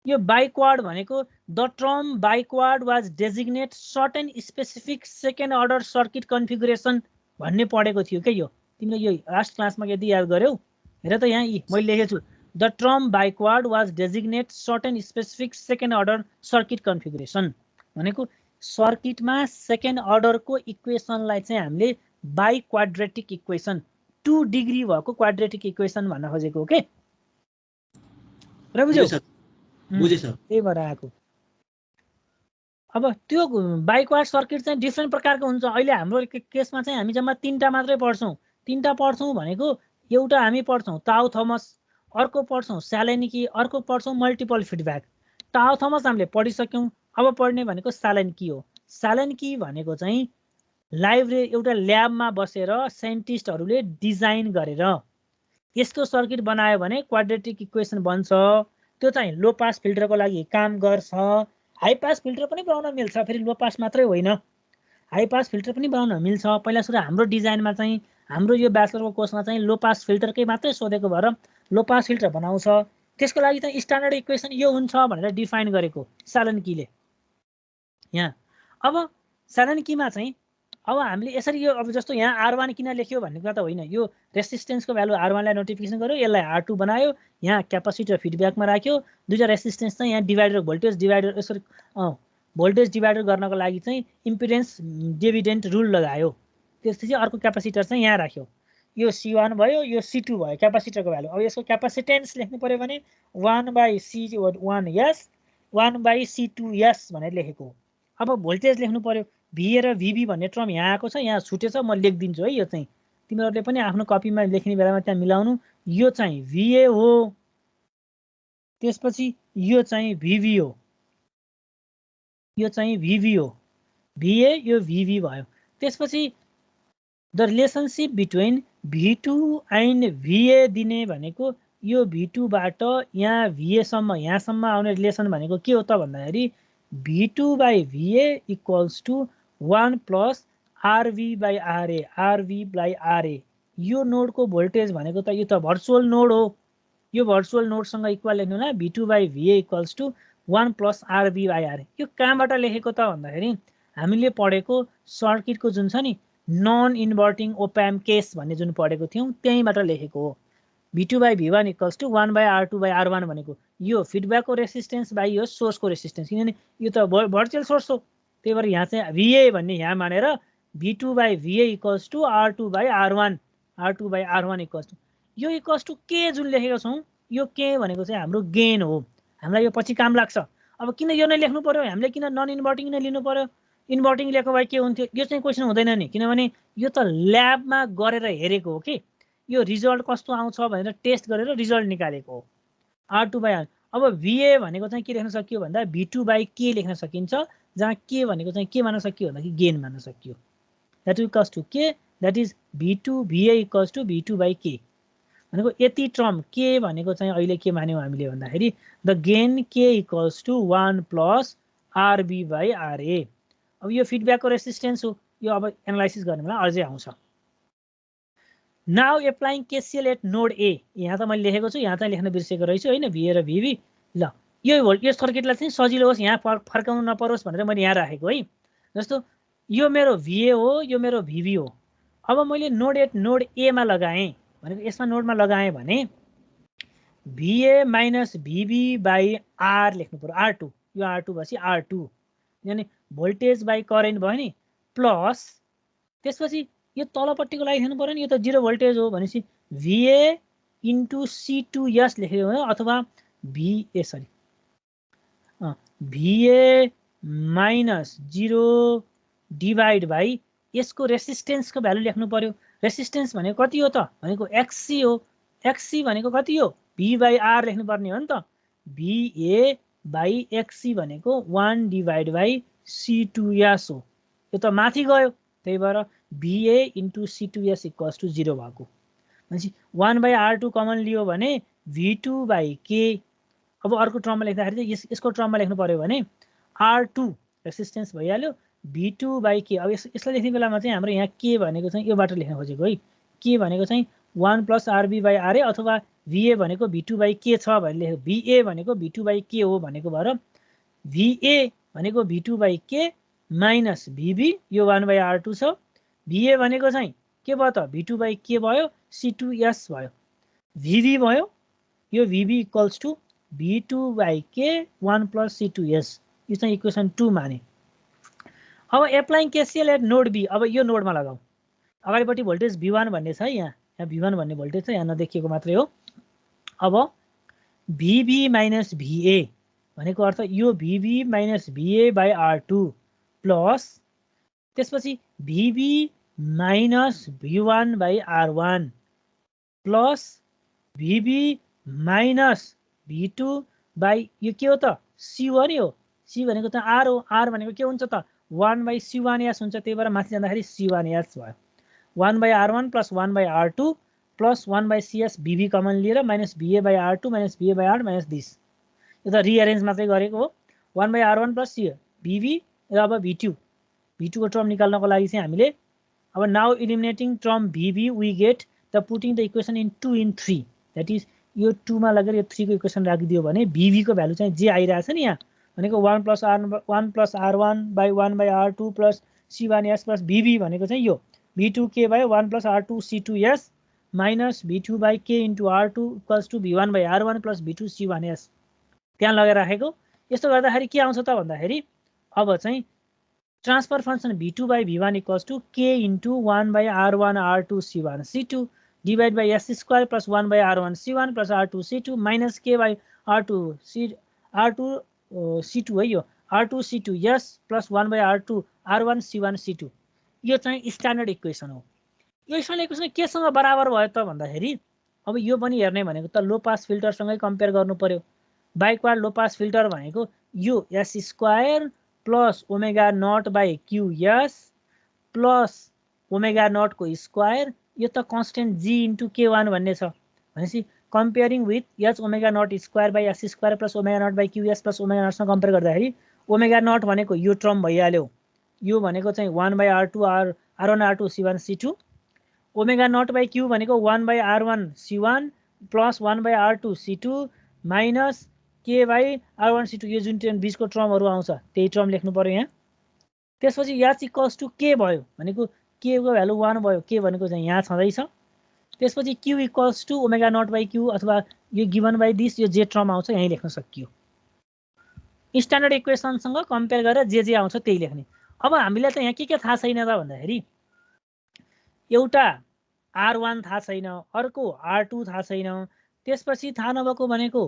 यो बाइक्वाड भनेको the term biquad was designate certain specific second order circuit configuration भन्ने पढेको थियो क्या यो तिमीले यो लास्ट क्लासमा यदि याद गर्यौ हेर त यहाँ मैले लेखेको छु the term biquad was designate certain specific second order circuit configuration भनेको सर्किटमा सेकेन्ड अर्डरको इक्वेसनलाई चाहिँ हामीले बाइक्वाड्रेटिक इक्वेसन 2 डिग्री भएको क्वाड्रेटिक इक्वेसन भन्न खोजेको हो के र बुझ्यौ त्यही भएर आएको अब त्यो बाइक्वाड सर्किट चाहिँ डिफ्रेन्ट प्रकारको हुन्छ अहिले हाम्रो केसमा चाहिँ हामी जम्मा 3टा मात्रै पढ्छौँ 3टा पढ्छौँ भनेको एउटा हामी पढ्छौँ ताउ थमस अर्को पढ्छौँ स्यालेन्की अर्को पढ्छौँ मल्टिपल फिडब्याक ताउ थमस हामीले पढिसक्यौँ अब पढ्ने भनेको स्यालेन्की हो स्यालेन्की भनेको चाहिँ एउटा ल्याबमा बसेर साइन्टिस्टहरूले डिजाइन गरेर यसको सर्किट बनायो भने क्वाड्रेटिक इक्वेसन बन्छ त्यो चाहिँ लो पास फिल्टरको लागि काम गर्छ हाई पास फिल्टर पनि बनाउन मिल्छ फेरि लो पास मात्रै होइन हाई पास फिल्टर पनि बनाउन मिल्छ पहिला सुरु हाम्रो डिजाइनमा चाहिँ हाम्रो यो ब्याचलरको कोर्समा चाहिँ लो पास फिल्टरकै मात्रै सोधेको भएर लो पास फिल्टर बनाउँछ त्यसको लागि चाहिँ स्ट्यान्डर्ड इक्वेसन यो हुन्छ भनेर डिफाइन गरेको स्यालेन्कीले यहाँ अब स्यालेन्कीमा चाहिँ अब हामीले यसरी यो अब जस्तो यहाँ R1 किन लेख्यो भन्ने कुरा त होइन यो रेसिस्टेन्सको भ्यालु R1 लाई नोटिफिकेसन गर्यो यसलाई R2 बनायो यहाँ क्यापासिटर फिडब्याकमा राख्यो दुईटा रेसिस्टेन्स चाहिँ यहाँ डिभाइडर भोल्टेज डिभाइडर यसरी भोल्टेज डिभाइडर गर्नको लागि चाहिँ इम्पिडेन्स डिभिडेन्ट रुल लगायो त्यसपछि अर्को क्यापासिटर चाहिँ यहाँ राख्यो यो C1 भयो यो C2 भयो क्यापासिटरको भ्यालु अब यसको क्यापासिटेन्स लेख्नु पर्यो भने 1/C1s 1/C2s भनेर लेखेको अब भोल्टेज लेख्नु पर्यो VA र VB भन्ने टर्म यहाँ आएको छ यहाँ छुटेछ म लेखिदिन्छु है यो चाहिँ तिमीहरूले पनि आफ्नो कपीमा लेख्ने बेलामा त्यहाँ मिलाउनु यो चाहिँ VA हो त्यसपछि यो चाहिँ VB हो यो चाहिँ VB हो VA यो VB भयो त्यसपछि the relationship between V2 and VA दिने भनेको यो V2 बाट यहाँ VA सम्म यहाँसम्म आउने रिलेसन भनेको के हो त भन्दाखेरि V2/VA equals to 1 plus RV/RA RV/RA यो नोडको भोल्टेज भनेको त यो त भर्चुअल नोड हो यो भर्चुअल नोडसँग इक्वल लेख्नु होला V2/VA equals to 1 plus RV/RA यो कहाँबाट लेखेको त भन्दाखेरि हामीले पढेको सर्किटको जुन छ नि नन इन्भर्टिङ ओप्याम केस भन्ने जुन पढेको थियौँ त्यहीँबाट लेखेको हो V2/V1 इक्वल्स टु 1/R2/R1 भनेको यो फिडब्याकको रेसिस्टेन्स बाई यो सोर्सको रेसिस्टेन्स किनभने यो त भर्चुअल सोर्स हो त्यही भएर यहाँ चाहिँ VA भन्ने यहाँ मानेर V2/VA equals to R2/R1 R2/R1 equals to यो इक्वल्स टु के जुन लेखेको छौँ यो के भनेको चाहिँ हाम्रो गेन हो हामीलाई यो पछि काम लाग्छ अब किन यो नै लेख्नु पर्यो हामीले किन नन इन्भर्टिङ नै लिनु पर्यो इन्भर्टिङ लेखेको भए के हुन्थ्यो यो चाहिँ क्वेसन हुँदैन नि किनभने यो त ल्याबमा गरेर हेरेको हो कि यो रिजल्ट कस्तो आउँछ भनेर टेस्ट गरेर रिजल्ट निकालेको हो R2/R अब VA भनेको चाहिँ के लेख्न सकियो भन्दा V2/K लेख्न सकिन्छ जहाँ के भनेको चाहिँ के मान्न सकियो भन्दाखेरि गेन मान्न सकियो द्याट इक्वल्स टु के that is V2/VA equals to V2/K भनेको यति टर्म के भनेको चाहिँ अहिले के मान्यौँ हामीले भन्दाखेरि the gain K equals to 1 plus RB/RA अब यो फिडब्याकको रेसिस्टेन्स हो यो अब एनालाइसिस गर्ने बेला अझै आउँछ now applying KCL at node A यहाँ त मैले लेखेको छु यहाँ चाहिँ लेख्न बिर्सेको रहेछु होइन VA र VB ल यो सर्किटलाई चाहिँ सजिलो होस् यहाँ फर्काउनु नपरोस् भनेर मैले यहाँ राखेको है। जस्तो यो मेरो VA हो, यो मेरो VB हो। अब मैले नोड A मा लगाएँ भनेको यसमा नोडमा लगाएँ भने VA minus VB by R लेख्नु पर्यो, R2। यो R2 भएपछि R2 यानी भोल्टेज बाई करेन्ट भयो नि, प्लस त्यसपछि यो तलपट्टिको लागि हेर्नु पर्यो नि, यो त 0 भोल्टेज हो भनेपछि VA इन्टु C2S लेख्यो हो, अथवा VA माइनस 0 डिभाइड बाई यसको रेसिस्टेन्सको भ्यालु लेख्नु पर्यो। रेसिस्टेन्स भनेको कति हो त भनेको XC हो। XC भनेको कति हो V बाई R लेख्नु पर्ने हो नि त। VA बाई XC भनेको 1 डिभाइड बाई C2S हो। यो त माथि गयो, त्यही भएर VA into C2S equals to 0 भएको। भनेपछि 1 बाई R2 कमन लियो भने V2 बाई K। अब अर्को टर्ममा लेख्दाखेरि चाहिँ यसको टर्ममा लेख्नु पर्यो भने R2 रेसिस्टेन्स भइहाल्यो, V2 बाई K। अब यसलाई लेख्ने बेलामा चाहिँ हाम्रो यहाँ K भनेको चाहिँ योबाट लेख्न खोजेको है। K भनेको चाहिँ 1 प्लस RB बाई RA अथवा VA भनेको V2 बाई K छ भनेर लेख्यो। VA भनेको V2 बाई K हो भनेको भएर VA भनेको V2 by K minus VB, यो 1 बाई R2 छ। VA भनेको चाहिँ के भयो त V2 बाई K भयो, C2S भयो, VB भयो, यो VB equals to V2 by K 1 plus C2S। यो चाहिँ इक्वेसन 2 माने। अब applying KCL at node B। अब यो नोडमा लगाऊ। अगाडिपट्टि भोल्टेज V1 भन्ने छ, यहाँ V1 भन्ने भोल्टेज छ, यहाँ नदेखिएको मात्रै हो। अब VB माइनस VA भनेको अर्थ यो VB minus VA by R2 plus त्यसपछि VB minus V1 by R1 plus VB minus V2 by यो के हो त C हो नि, हो C भनेको त R हो। R भनेको के हुन्छ त 1 बाई C1S हुन्छ, त्यही भएर माथि जाँदाखेरि C1S भयो। 1 by R1 plus 1 by R2 plus 1 by CS VB common लिएर minus VA by R2 minus VA by R minus this. यो त रिअरेन्ज मात्रै गरेको हो। 1 by R1 plus C VB र अब V2 को टर्म निकाल्नको लागि चाहिँ हामीले अब now eliminating term VB we get the putting the equation in 2 in 3, that is यो 2 मा लगेर यो 3 को इक्वेसन राखिदियो भने VB को भ्यालु चाहिँ जे आइरहेछ नि यहाँ भनेको 1 plus R1 by 1 by R2 plus C1S plus VB भनेको चाहिँ यो V2K by 1 plus R2 C2S minus V2 by K into R2 equals to V1 by R1 plus V2 C1S त्यहाँ लगेर राखेको। यस्तो गर्दाखेरि के आउँछ त भन्दाखेरि अब चाहिँ transfer function V2 by V1 equals to K into 1 by R1 R2 C1 C2 divide by S square plus 1 by R1 C1 plus R2 C2 minus K by R2 C2 है, यो R2 C2 S plus 1 by R2 R1 C1 C2। यो चाहिँ standard equation हो। यो standard equation केसँग बराबर भयो त भन्दाखेरि अब यो पनि हेर्ने भनेको त लो पास फिल्टरसँगै कम्पेयर गर्नु पर्यो। बाइक्वाड लो पास फिल्टर भनेको यो S square plus omega not by QS plus omega naught को स्क्वायर, यो त कन्स्टेन्ट G इन्टु K1 भन्ने छ भनेपछि comparing with H omega naught square by S square plus omega not by QS plus omega नटसँग compare गर्दाखेरि omega not भनेको यो टर्म भइहाल्यो। यो भनेको चाहिँ 1 by R2 R1 R2 C1 C2 omega not by Q भनेको 1 by R1 C1 plus 1 by R2 C2 minus K by R1 C2। यो जुन बिचको टर्महरू आउँछ त्यही टर्म लेख्नु पर्यो यहाँ। त्यसपछि H इक्वल्स टु K भयो भनेको K को भ्यालु 1 भयो, K भनेको चाहिँ यहाँ छँदैछ। त्यसपछि Q equals to omega not by Q अथवा यो गिभन बाई दिस, यो जे टर्म आउँछ यही लेख्न सकियो। स्ट्यान्डर्ड इक्वेसनसँग कम्पेयर गरेर जे आउँछ त्यही लेख्ने। अब हामीलाई त यहाँ के थाहा छैन त भन्दाखेरि एउटा R1 थाहा छैन, अर्को R2 थाहा छैन, त्यसपछि थाहा नभएको भनेको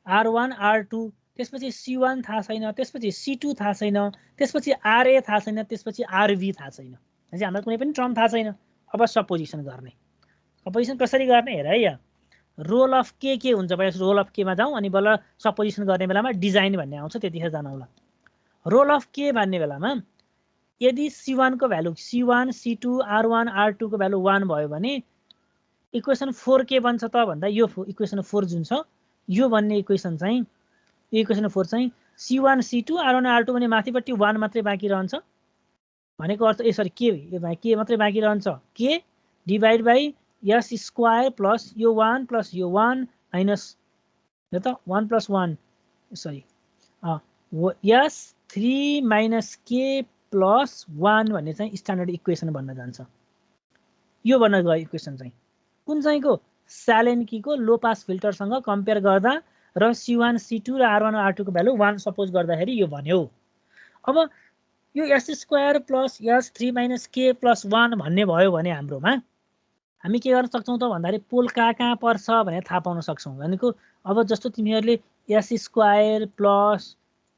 R1 R2, त्यसपछि C1 थाहा छैन, त्यसपछि C2 थाहा छैन, त्यसपछि RA थाहा छैन, त्यसपछि RB थाहा छैन। भनेपछि हामीलाई कुनै पनि टर्म थाहा छैन। अब सपोजिसन गर्ने। सपोजिसन कसरी गर्ने हेर है, यहाँ रोल अफ के हुन्छ भने रोल अफ केमा जाउँ अनि बल्ल सपोजिसन गर्ने बेलामा डिजाइन भन्ने आउँछ, त्यतिखेर जानुला। रोल अफ के भन्ने बेलामा यदि C1 को value C1 C2 R1 R2 को भ्यालु 1 भयो भने इक्वेसन 4 के बन्छ त भन्दा यो इक्वेसन 4 जुन छ यो भन्ने इक्वेसन चाहिँ इक्वेसन 4 चाहिँ C1 C2 R1 R2 भने माथिपट्टि 1 मात्रै बाँकी रहन्छ भनेको अर्थ सरी के मात्रै बाँकी रहन्छ K divide by S square plus यो 1 प्लस यो 1 माइनस यो त 1 प्लस 1 सरी S3 - K + 1 भन्ने चाहिँ स्ट्यान्डर्ड इक्वेसन बन्न जान्छ। यो बन्न गयो इक्वेसन चाहिँ कुन चाहिँको स्यालेन्कीको लो पास फिल्टरसँग कम्पेयर गर्दा र C1 C2 र R1 र R2 को भ्यालु 1 सपोज गर्दाखेरि यो भन्यो। अब यो S² + S3 - K + 1 भन्ने भयो भने हाम्रोमा हामी के गर्न सक्छौँ त भन्दाखेरि पोल कहाँ पर्छ भनेर थाहा पाउन सक्छौँ। भनेको अब जस्तो तिमीहरूले S² +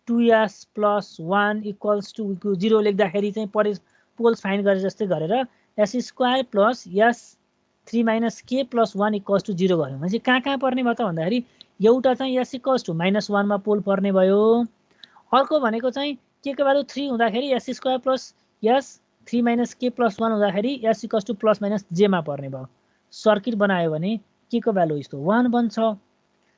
2S + 1 = 0 लेख्दाखेरि चाहिँ पोल्स फाइन्ड गरे जस्तै गरेर S² + S3 - K + 1 = 0 गर्यो भने चाहिँ कहाँ पर्ने भयो त भन्दाखेरि एउटा चाहिँ S = -1 मा पोल पर्ने भयो। अर्को भनेको चाहिँ के को भ्यालु 3 हुँदाखेरि S² + S3 - K + 1 हुँदाखेरि S = ±J मा पर्ने भयो। सर्किट बनायो भने के को भ्यालु यस्तो 1 बन्छ।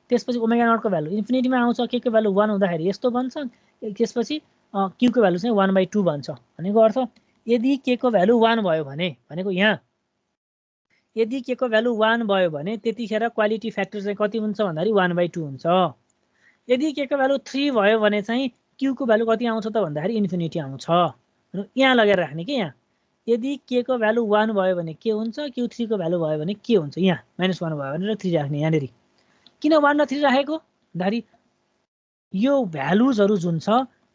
त्यसपछि ओमेगा नट को भ्यालु इन्फिनिटीमा आउँछ। के को भ्यालु 1 हुँदाखेरि यस्तो बन्छ। त्यसपछि Q को भ्यालु चाहिँ 1/2 बन्छ। भनेको अर्थ यदि K को भ्यालु 1 भयो भने भनेको यहाँ यदि K को भ्यालु 1 भयो भने त्यतिखेर क्वालिटी फ्याक्टर चाहिँ कति हुन्छ भन्दाखेरि 1/2 हुन्छ। यदि K को भ्यालु 3 भयो भने चाहिँ Q को भ्यालु कति आउँछ त भन्दाखेरि इन्फिनिटी आउँछ। यहाँ लगेर राख्ने के यहाँ यदि K को भ्यालु 1 भयो भने के हुन्छ, Q3 को भ्यालु भयो भने के हुन्छ, यहाँ -1 भयो भने 3 राख्ने। यहाँनेरि किन 1 र 3 राखेको भन्दाखेरि यो भ्यालुजहरू जुन छ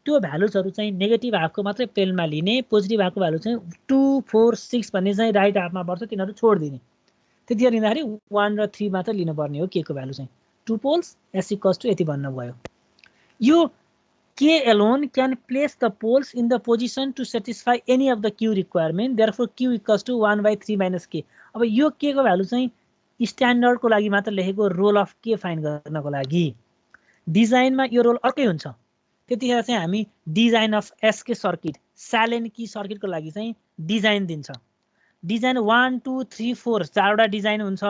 त्यो भ्यालुजहरू चाहिँ नेगेटिभ हाफको मात्रै प्लेनमा लिने, पोजिटिभ हाफको भ्यालु चाहिँ 2, 4, 6 भन्ने चाहिँ राइट हाफमा पर्छ, तिनीहरू छोडिदिने। त्यतिखेर लिँदाखेरि 1 र 3 मात्र लिनुपर्ने हो। K को भ्यालु चाहिँ 2 पोल्स S = यति बन्न गयो। यो K alone can place the poles in the position to satisfy any of the Q requirement. Therefore, Q = 1/3 - K. अब यो K को भ्यालु चाहिँ स्ट्यान्डर्डको लागि मात्र लेखेको रोल अफ K फाइन्ड गर्नको लागि। डिजाइनमा यो रोल अर्कै हुन्छ। त्यतिखेर चाहिँ हामी डिजाइन अफ SK सर्किट स्यालेन्की सर्किटको लागि चाहिँ डिजाइन दिन्छ। डिजाइन 1, 2, 3, 4 चारवटा डिजाइन हुन्छ।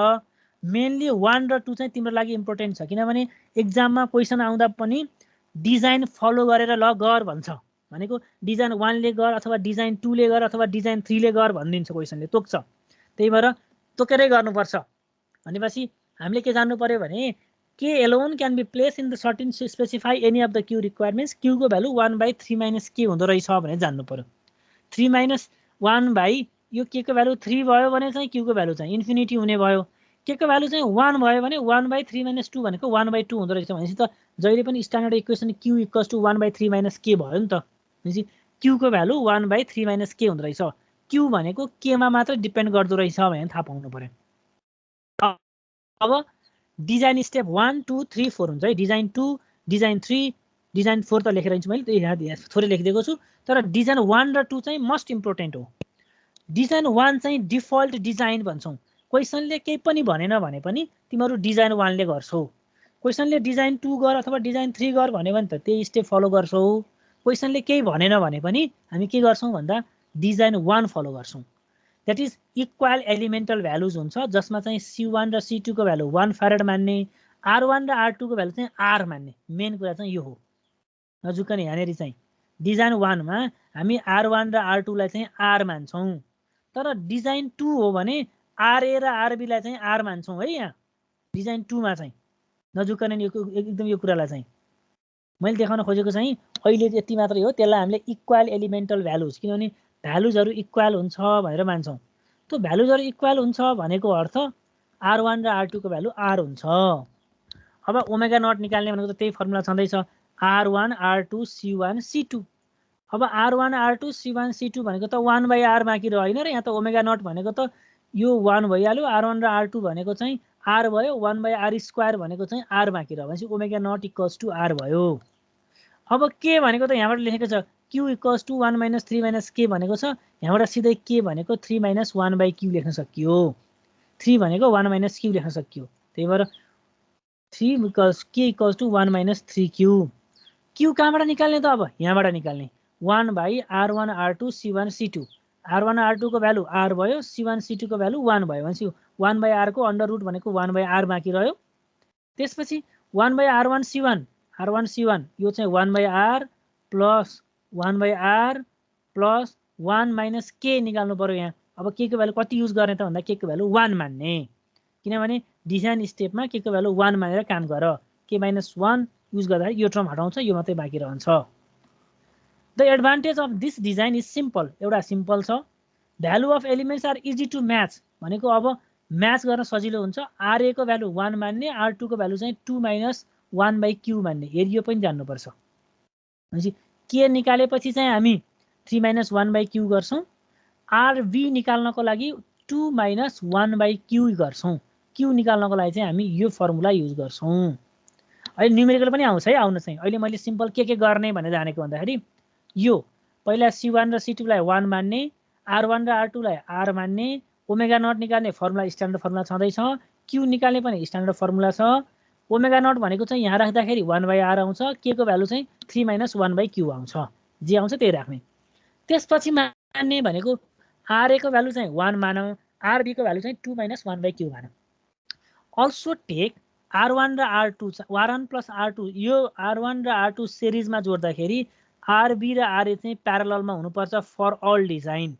मेनली 1 र 2 चाहिँ तिम्रो लागि इम्पोर्टेन्ट छ, किनभने एक्जाममा क्वेसन आउँदा पनि डिजाइन फलो गरेर ल गर भन्छ। भनेको डिजाइन 1 ले गर अथवा डिजाइन 2 ले गर अथवा डिजाइन 3 ले गर भनिदिन्छ, क्वेसनले तोक्छ। त्यही भएर तोकेरै गर्नुपर्छ। भनेपछि हामीले के जान्नु पर्यो भने K alone can be placed in the certain specify any of the Q requirements. Q को भ्यालु 1/3 - K हुँदो रहेछ भनेर जान्नु पर्यो। 3 - 1 यो K को भ्यालु 3 भयो भने चाहिँ Q को भ्यालु चाहिँ इन्फिनिटी हुने भयो। K को भ्यालु चाहिँ 1 भयो भने 1/3 - 2 भनेको 1/2 हुँदो रहेछ। भनेपछि त जहिले पनि स्ट्यान्डर्ड इक्वेसन Q = 1/3 - K भयो नि त। भनेपछि Q को भ्यालु 1/3 - K हुँदो रहेछ। Q भनेको K मा मात्र डिपेन्ड गर्दो रहेछ भनेर थाहा पाउनु पर्यो। अब डिजाइन स्टेप 1, 2, 3, 4 हुन्छ है। डिजाइन 2, डिजाइन 3, डिजाइन 4 त लेखेर हिँड्छु मैले, यहाँ थोरै लेखिदिएको छु। तर डिजाइन 1 र 2 चाहिँ मोस्ट इम्पोर्टेन्ट हो। डिजाइन 1 चाहिँ डिफल्ट डिजाइन भन्छौँ। क्वेसनले केही पनि भनेन भने पनि तिमीहरू डिजाइन 1 ले गर्छौ। क्वेसनले डिजाइन 2 गर अथवा डिजाइन 3 गर भन्यो भने त त्यही स्टेप फलो गर्छौ। क्वेसनले केही भनेन भने पनि हामी के गर्छौँ भन्दा डिजाइन 1 फलो गर्छौँ। That is equal elemental values हुन्छ, जसमा चाहिँ C1 र C2 को भ्यालु 1 फ्यारेड मान्ने, R1 र R2 को भ्यालु चाहिँ R मान्ने। मेन कुरा चाहिँ यो हो। नजुकने यहाँनेरि चाहिँ डिजाइन 1 मा हामी R1 र R2 लाई चाहिँ R मान्छौँ। तर डिजाइन 2 हो भने RA र RB लाई चाहिँ R मान्छौँ है। यहाँ डिजाइन 2 मा चाहिँ नजुकने एकदम यो कुरालाई चाहिँ मैले देखाउन खोजेको चाहिँ अहिले यति मात्रै हो। त्यसलाई हामीले इक्वल एलिमेन्टल भ्यालुज, किनभने भ्यालुजहरू इक्वल हुन्छ भनेर मान्छौँ। त्यो भ्यालुजहरू इक्वल हुन्छ भनेको अर्थ R1 र R2 को भ्यालु R हुन्छ। अब ओमेगा नट निकाल्ने भनेको त त्यही फर्मुला छँदैछ, R1 R2 C1 C2। अब R1 R2 C1 C2 भनेको त 1/R बाँकी रह्यो होइन र। यहाँ त ओमेगा नट भनेको त यो 1 भइहाल्यो। R1 र R2 भनेको चाहिँ R भयो। 1/R² भनेको चाहिँ R बाँकी रह्यो भनेपछि ओमेगा नट = R भयो। अब के भनेको त यहाँबाट लेखेको छ Q = 1 - 3 - K भनेको छ। यहाँबाट सिधै K भनेको 3 - 1/Q लेख्न सकियो। 3 भनेको 1 - Q लेख्न सकियो। त्यही भएर 3 K = 1 - 3Q। Q कहाँबाट निकाल्ने त अब यहाँबाट निकाल्ने। 1/R1 R2 C1 C2। R1 R2 को भ्यालु R भयो। C1 C2 को भ्यालु 1 भयो भनेपछि 1/R को अन्डर रुट भनेको 1/R बाँकी रह्यो। त्यसपछि 1/R1 C1 R1 C1 यो चाहिँ 1/R + 1/R + 1 - K निकाल्नु पर्यो यहाँ। अब K को भ्यालु कति युज गर्ने त भन्दा K को भ्यालु 1 मान्ने, किनभने डिजाइन स्टेपमा K को भ्यालु 1 मानेर काम गर। K - 1 युज गर्दाखेरि यो टर्म हटाउँछ, यो मात्रै बाँकी रहन्छ। The advantage of this design is simple, एउटा सिम्पल छ। Value of elements are easy to match, भनेको अब म्याच गर्न सजिलो हुन्छ। RA को भ्यालु 1 मान्ने, R2 को भ्यालु चाहिँ 2 माइनस 1/q मान्ने, एरियो पनि जान्नुपर्छ। भनेपछि के निकालेपछि चाहिँ हामी 3 माइनस 1/q गर्छौँ। RB निकाल्नको लागि 2 माइनस 1/q गर्छौँ। q निकाल्नको लागि चाहिँ हामी यो फर्मुला युज गर्छौँ। अहिले न्युमेरिकल पनि आउँछ है, आउन चाहिँ अहिले मैले सिम्पल के गर्ने भनेर जानेको भन्दाखेरि यो पहिला C1 र C2 लाई 1 मान्ने, R1 र R2 लाई R मान्ने, ओमेगा नट निकाल्ने फर्मुला स्ट्यान्डर्ड फर्मुला छँदैछ, q निकाल्ने पनि स्ट्यान्डर्ड फर्मुला छ। ओमेगा नट भनेको चाहिँ यहाँ राख्दाखेरि 1/r आउँछ, k को भ्यालु चाहिँ 3 माइनस 1/q आउँछ, जे आउँछ त्यही राख्ने। त्यसपछि मान्ने भनेको RA को भ्यालु चाहिँ 1 मानौँ, RB को भ्यालु चाहिँ 2 माइनस 1/q मानौँ। अल्सो टेक R1 र R2, R1 प्लस R2, यो R1 र R2 सिरिजमा जोड्दाखेरि RB र RA चाहिँ प्यारललमा हुनुपर्छ फर अल डिजाइन।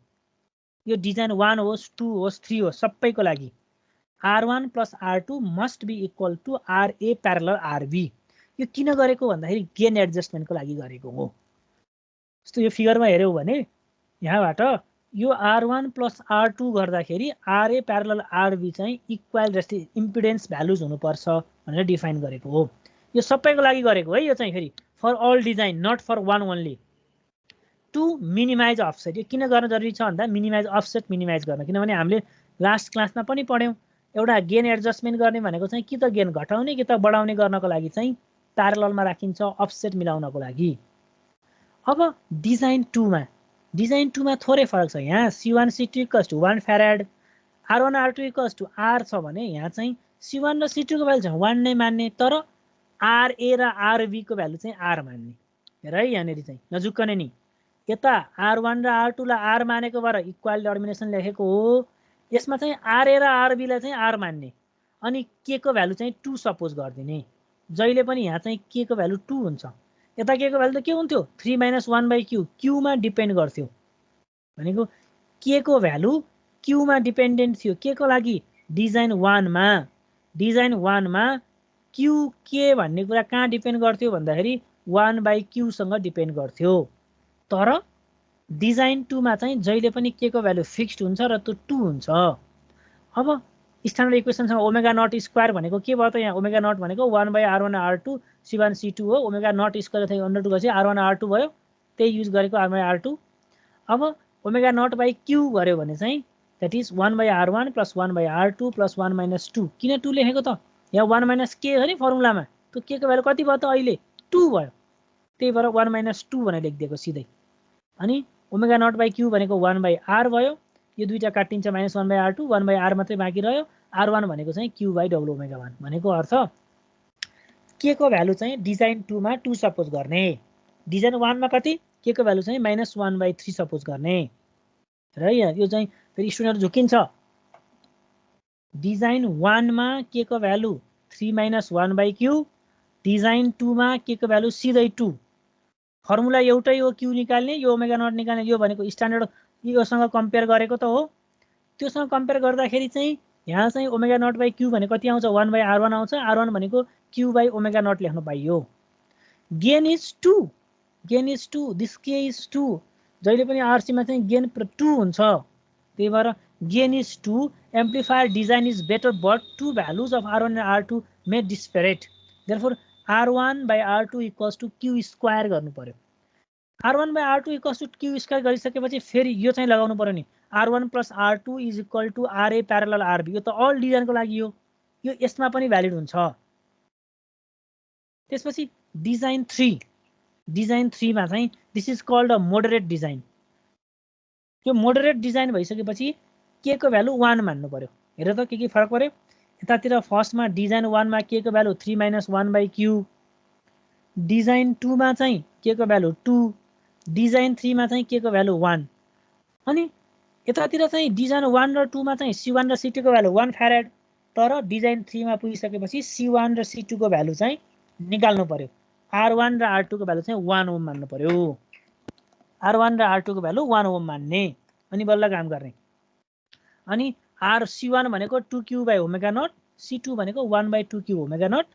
यो डिजाइन 1 होस्, 2 होस्, 3 होस्, सबैको लागि R1 plus R2 must be equal to RA parallel RB। यो किन गरेको भन्दाखेरि गेन एडजस्टमेन्टको लागि गरेको हो। जस्तो यो फिगरमा हेऱ्यौ भने यहाँबाट यो R1 प्लस R2 गर्दाखेरि RA प्यारलल RB चाहिँ इक्वल इम्पिडेन्स भ्यालुज हुनुपर्छ भनेर डिफाइन गरेको हो। यो सबैको लागि गरेको है, यो चाहिँ फेरि for all design, not for one only. To minimise offset, यो किन गर्न जरुरी छ भन्दा मिनिमाइज अफसेट मिनिमाइज गर्न, किनभने हामीले लास्ट क्लासमा पनि पढ्यौँ एउटा गेन एडजस्टमेन्ट गर्ने भनेको चाहिँ कि त गेन घटाउने कि त बढाउने गर्नको लागि चाहिँ प्यारललमा राखिन्छ अफसेट मिलाउनको लागि। अब डिजाइन 2 मा थोरै फरक छ। यहाँ C1 C2 equals to 1 farad, R1 R2 equals to R छ भने यहाँ चाहिँ C1 र C2 को भ्यालु चाहिँ 1 नै मान्ने, तर RA र RB को भ्यालु चाहिँ R मान्ने। हेर है यहाँनिर चाहिँ नजुक्कने नि, यता R1 र R2 लाई R मानेको भएर इक्वल टर्मिनेसन लेखेको हो, यसमा चाहिँ RA र RB लाई चाहिँ R मान्ने, अनि k को भ्यालु चाहिँ 2 सपोज गरिदिने। जहिले पनि यहाँ चाहिँ k को भ्यालु 2 हुन्छ, यता k को भ्यालु त के हुन्थ्यो 3 माइनस 1/q, q मा डिपेन्ड गर्थ्यो। भनेको k को भ्यालु q मा डिपेन्डेन्ट थियो। के को लागि? डिजाइन 1 मा q k भन्ने कुरा कहाँ डिपेन्ड गर्थ्यो भन्दाखेरि 1/q सँग डिपेन्ड गर्थ्यो। तर डिजाइन 2 मा चाहिँ जहिले पनि k को भ्यालु फिक्स्ड हुन्छ र त्यो 2 हुन्छ। अब स्ट्यान्डर्ड इक्वेसनसँग ओमेगा नट स्क्वायर भनेको के भयो त? यहाँ ओमेगा नट भनेको 1/r1 r2 C1 C2 हो। ओमेगा नट स्क्वायर चाहिँ √2 गएपछि r1 r2 भयो, त्यही युज गरेको r2। अब ओमेगा नट बाई q गर्यो भने चाहिँ that is 1/r1 plus 1/r2 plus 1 minus 2। किन 2 लेखेको त? यहाँ 1 माइनस k हो नि फर्मुलामा, त्यो k को भ्यालु कति भयो त? अहिले 2 भयो, त्यही भएर 1 माइनस 2 भनेर लेखिदिएको सिधै। अनि ओमेगा नट बाई q भनेको 1/r भयो, यो दुईटा काटिन्छ माइनस 1/r2, 1/r मात्रै बाँकी रह्यो। r1 भनेको चाहिँ q/w1 भनेको अर्थ k को भ्यालु चाहिँ डिजाइन 2 मा 2 सपोज गर्ने, डिजाइन 1 मा कति k को भ्यालु चाहिँ माइनस 1/3 सपोज गर्ने। र यो चाहिँ फेरि स्टुडेन्टहरु झुकिन्छ। डिजाइन 1 मा k को भ्यालु 3 माइनस 1/q, डिजाइन 2 मा k को भ्यालु सिधै 2। फर्मुला एउटै हो q निकाल्ने, यो ओमेगा नट निकाल्ने, यो भनेको स्ट्यान्डर्ड योसँग कम्पेयर गरेको त हो। त्योसँग कम्पेयर गर्दाखेरि चाहिँ यहाँ चाहिँ ओमेगा नट बाई q भनेको कति आउँछ? 1/r1 आउँछ। r1 भनेको q बाई ओमेगा नट लेख्न पाइयो। Gain is 2, this k is 2। जहिले पनि RC मा चाहिँ गेन 2 हुन्छ, त्यही भएर gain is 2। Amplifier design is better but to values of r1 and r2 may disparate, therefore r1/r2 equals to q square गर्नु पर्यो। r1/r2 equals to q square गरिसकेपछि फेरि यो चाहिँ लगाउनु पर्यो नि, r1 plus r2 is equal to RA parallel RB। यो त अल डिजाइनको लागि हो, यो यसमा पनि भ्यालिड हुन्छ। त्यसपछि डिजाइन 3 मा चाहिँ this is called a moderate design. यो मोडरेट डिजाइन भइसकेपछि k को भ्यालु 1 मान्नु पर्यो। हेर त के फरक पर्यो? यतातिर फर्स्टमा डिजाइन 1 मा k को भ्यालु 3 माइनस 1/q, डिजाइन 2 मा चाहिँ k को भ्यालु 2, डिजाइन 3 मा चाहिँ k को भ्यालु 1। अनि यतातिर चाहिँ डिजाइन 1 र 2 मा चाहिँ C1 र C2 को भ्यालु 1 फ्याराड, तर डिजाइन 3 मा पुगिसकेपछि C1 र C2 को भ्यालु चाहिँ निकाल्नु पर्यो। R1 र R2 को भ्यालु चाहिँ 1 ओम मान्नु पर्यो। R1 र R2 को भ्यालु 1 ओम मान्ने, अनि बल्ल काम गर्ने। अनि C1 भनेको 2q by omega not, C2 भनेको 1/2q omega naught.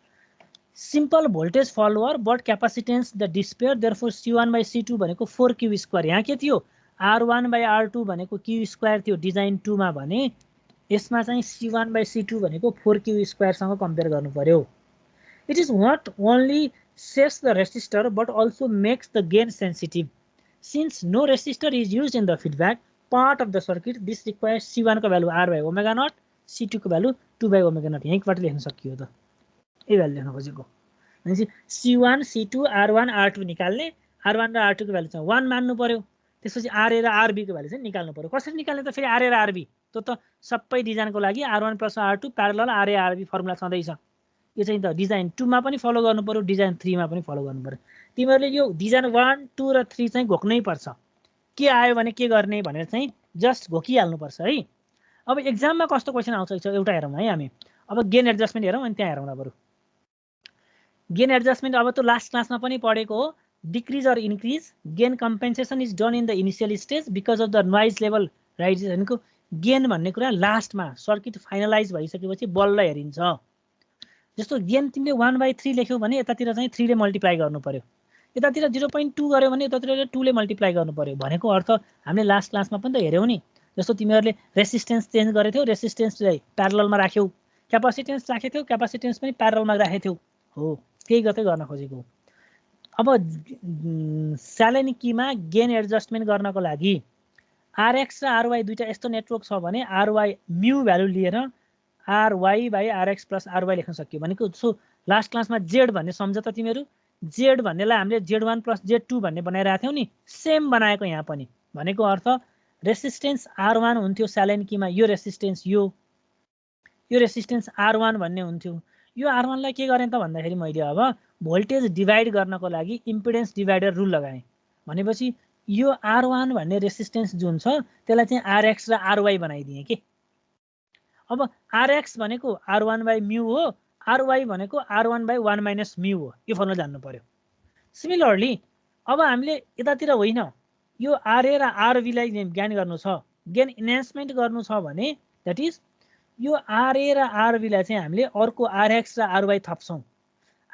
Simple voltage follower but capacitance the disparate therefore C1/C2 भनेको 4Q² यहाँ के थियो R1/R2 भनेको Q² थियो डिजाइन 2 मा भने यसमा चाहिँ C1/C2 भनेको 4Q² सँग कम्पेयर गर्नु पर्यो it is what only sets the resistor but also makes the gain sensitive since no resistor is used in the feedback part of the circuit this requires C1 को value R/ω0 C2 को value 2/ω0 यहीँबाट लेख्न सकियो त यही value लेख्न खोजेको भनेपछि C1 C2 R1 R2 निकाल्ने R1 र R2 को भ्यालु चाहिँ 1 मान्नु पर्यो त्यसपछि RA र RB को भ्यालु चाहिँ निकाल्नु पर्यो कसरी निकाल्ने त फेरि RA र RB त्यो त सबै डिजाइनको लागि R1 + R2 parallel RA RB formula छँदैछ यो चाहिँ त डिजाइन 2 मा पनि फलो गर्नु पर्यो डिजाइन 3 मा पनि फलो गर्नु पर्यो तिमीहरूले यो डिजाइन 1 2 र 3 चाहिँ घोक्नै पर्छ के आयो भने के गर्ने भनेर चाहिँ जस्ट घोकिहाल्नु पर्छ है अब एक्जाममा कस्तो क्वेशन आउँछ एउटा हेरौँ है हामी अब गेन एडजस्टमेन्ट हेरौँ अनि त्यहाँ हेरौँ न बरु गेन एडजस्टमेन्ट अब त लास्ट क्लासमा पनि पढेको हो decrease or increase gain compensation is done in the initial stage because of the noise level rise भनेको गेन भन्ने कुरा लास्टमा सर्किट फाइनलाइज भइसकेपछि बल्ल हेरिन्छ जस्तो गेन तिमीले 1/3 लेख्यौ भने यतातिर चाहिँ 3 ले मल्टिप्लाई गर्नु पर्यो यतातिर 0.2 गर्यो भने यतातिर 2 ले मल्टिप्लाई गर्नु पर्यो भनेको अर्थ हामीले लास्ट क्लासमा पनि त हेर्यौ नि जस्तो तिमीहरूले रेसिस्टेन्स चेन्ज गरेथ्यौ रेसिस्टेन्सलाई प्यारललमा राख्यौ क्यापासिटेन्स राखेथ्यौ क्यापासिटेन्स पनि प्यारललमा राखेथ्यौ हो त्यही गते गर्न खोजेको अब स्यालेन कीमा गेन एडजस्टमेन्ट गर्नको लागि RX र RY दुईटा यस्तो नेटवर्क छ भने RY म्यु भ्यालु लिएर RY/RX + RY लेख्न सकियो भनेको सो लास्ट क्लासमा Z भन्ने सम्झ त तिमीहरू Z भन्नेलाई हामीले Z1 + Z2 भन्ने बनाइरहेको थियौ नि सेम बनाएको यहाँ पनि भनेको अर्थ रेसिस्टेन्स R1 हुन्थ्यो स्यालेन कीमा यो रेसिस्टेन्स यो रेसिस्टेन्स R1 भन्ने हुन्थ्यो यो R1 लाई के गरेँ त भन्दाखेरि मैले अब भोल्टेज डिभाइड गर्नको लागि इम्पिडेन्स डिभाइडर रुल लगाएँ भनेपछि यो R1 भन्ने रेसिस्टेन्स जुन छ त्यसलाई चाहिँ RX र RY बनाइदिएँ के अब RX भनेको R1/μ हो RY भनेको R1/1 - μ हो यो फर्मुला जान्नु पर्यो सिमिलरली अब हामीले यतातिर होइन यो RA र RB लाई ज्ञान गर्नु छ गेन इन्हान्समेन्ट गर्नु छ भने दैट इज यो RA र RB लाई चाहिँ हामीले अर्को RX र RY थप्छौं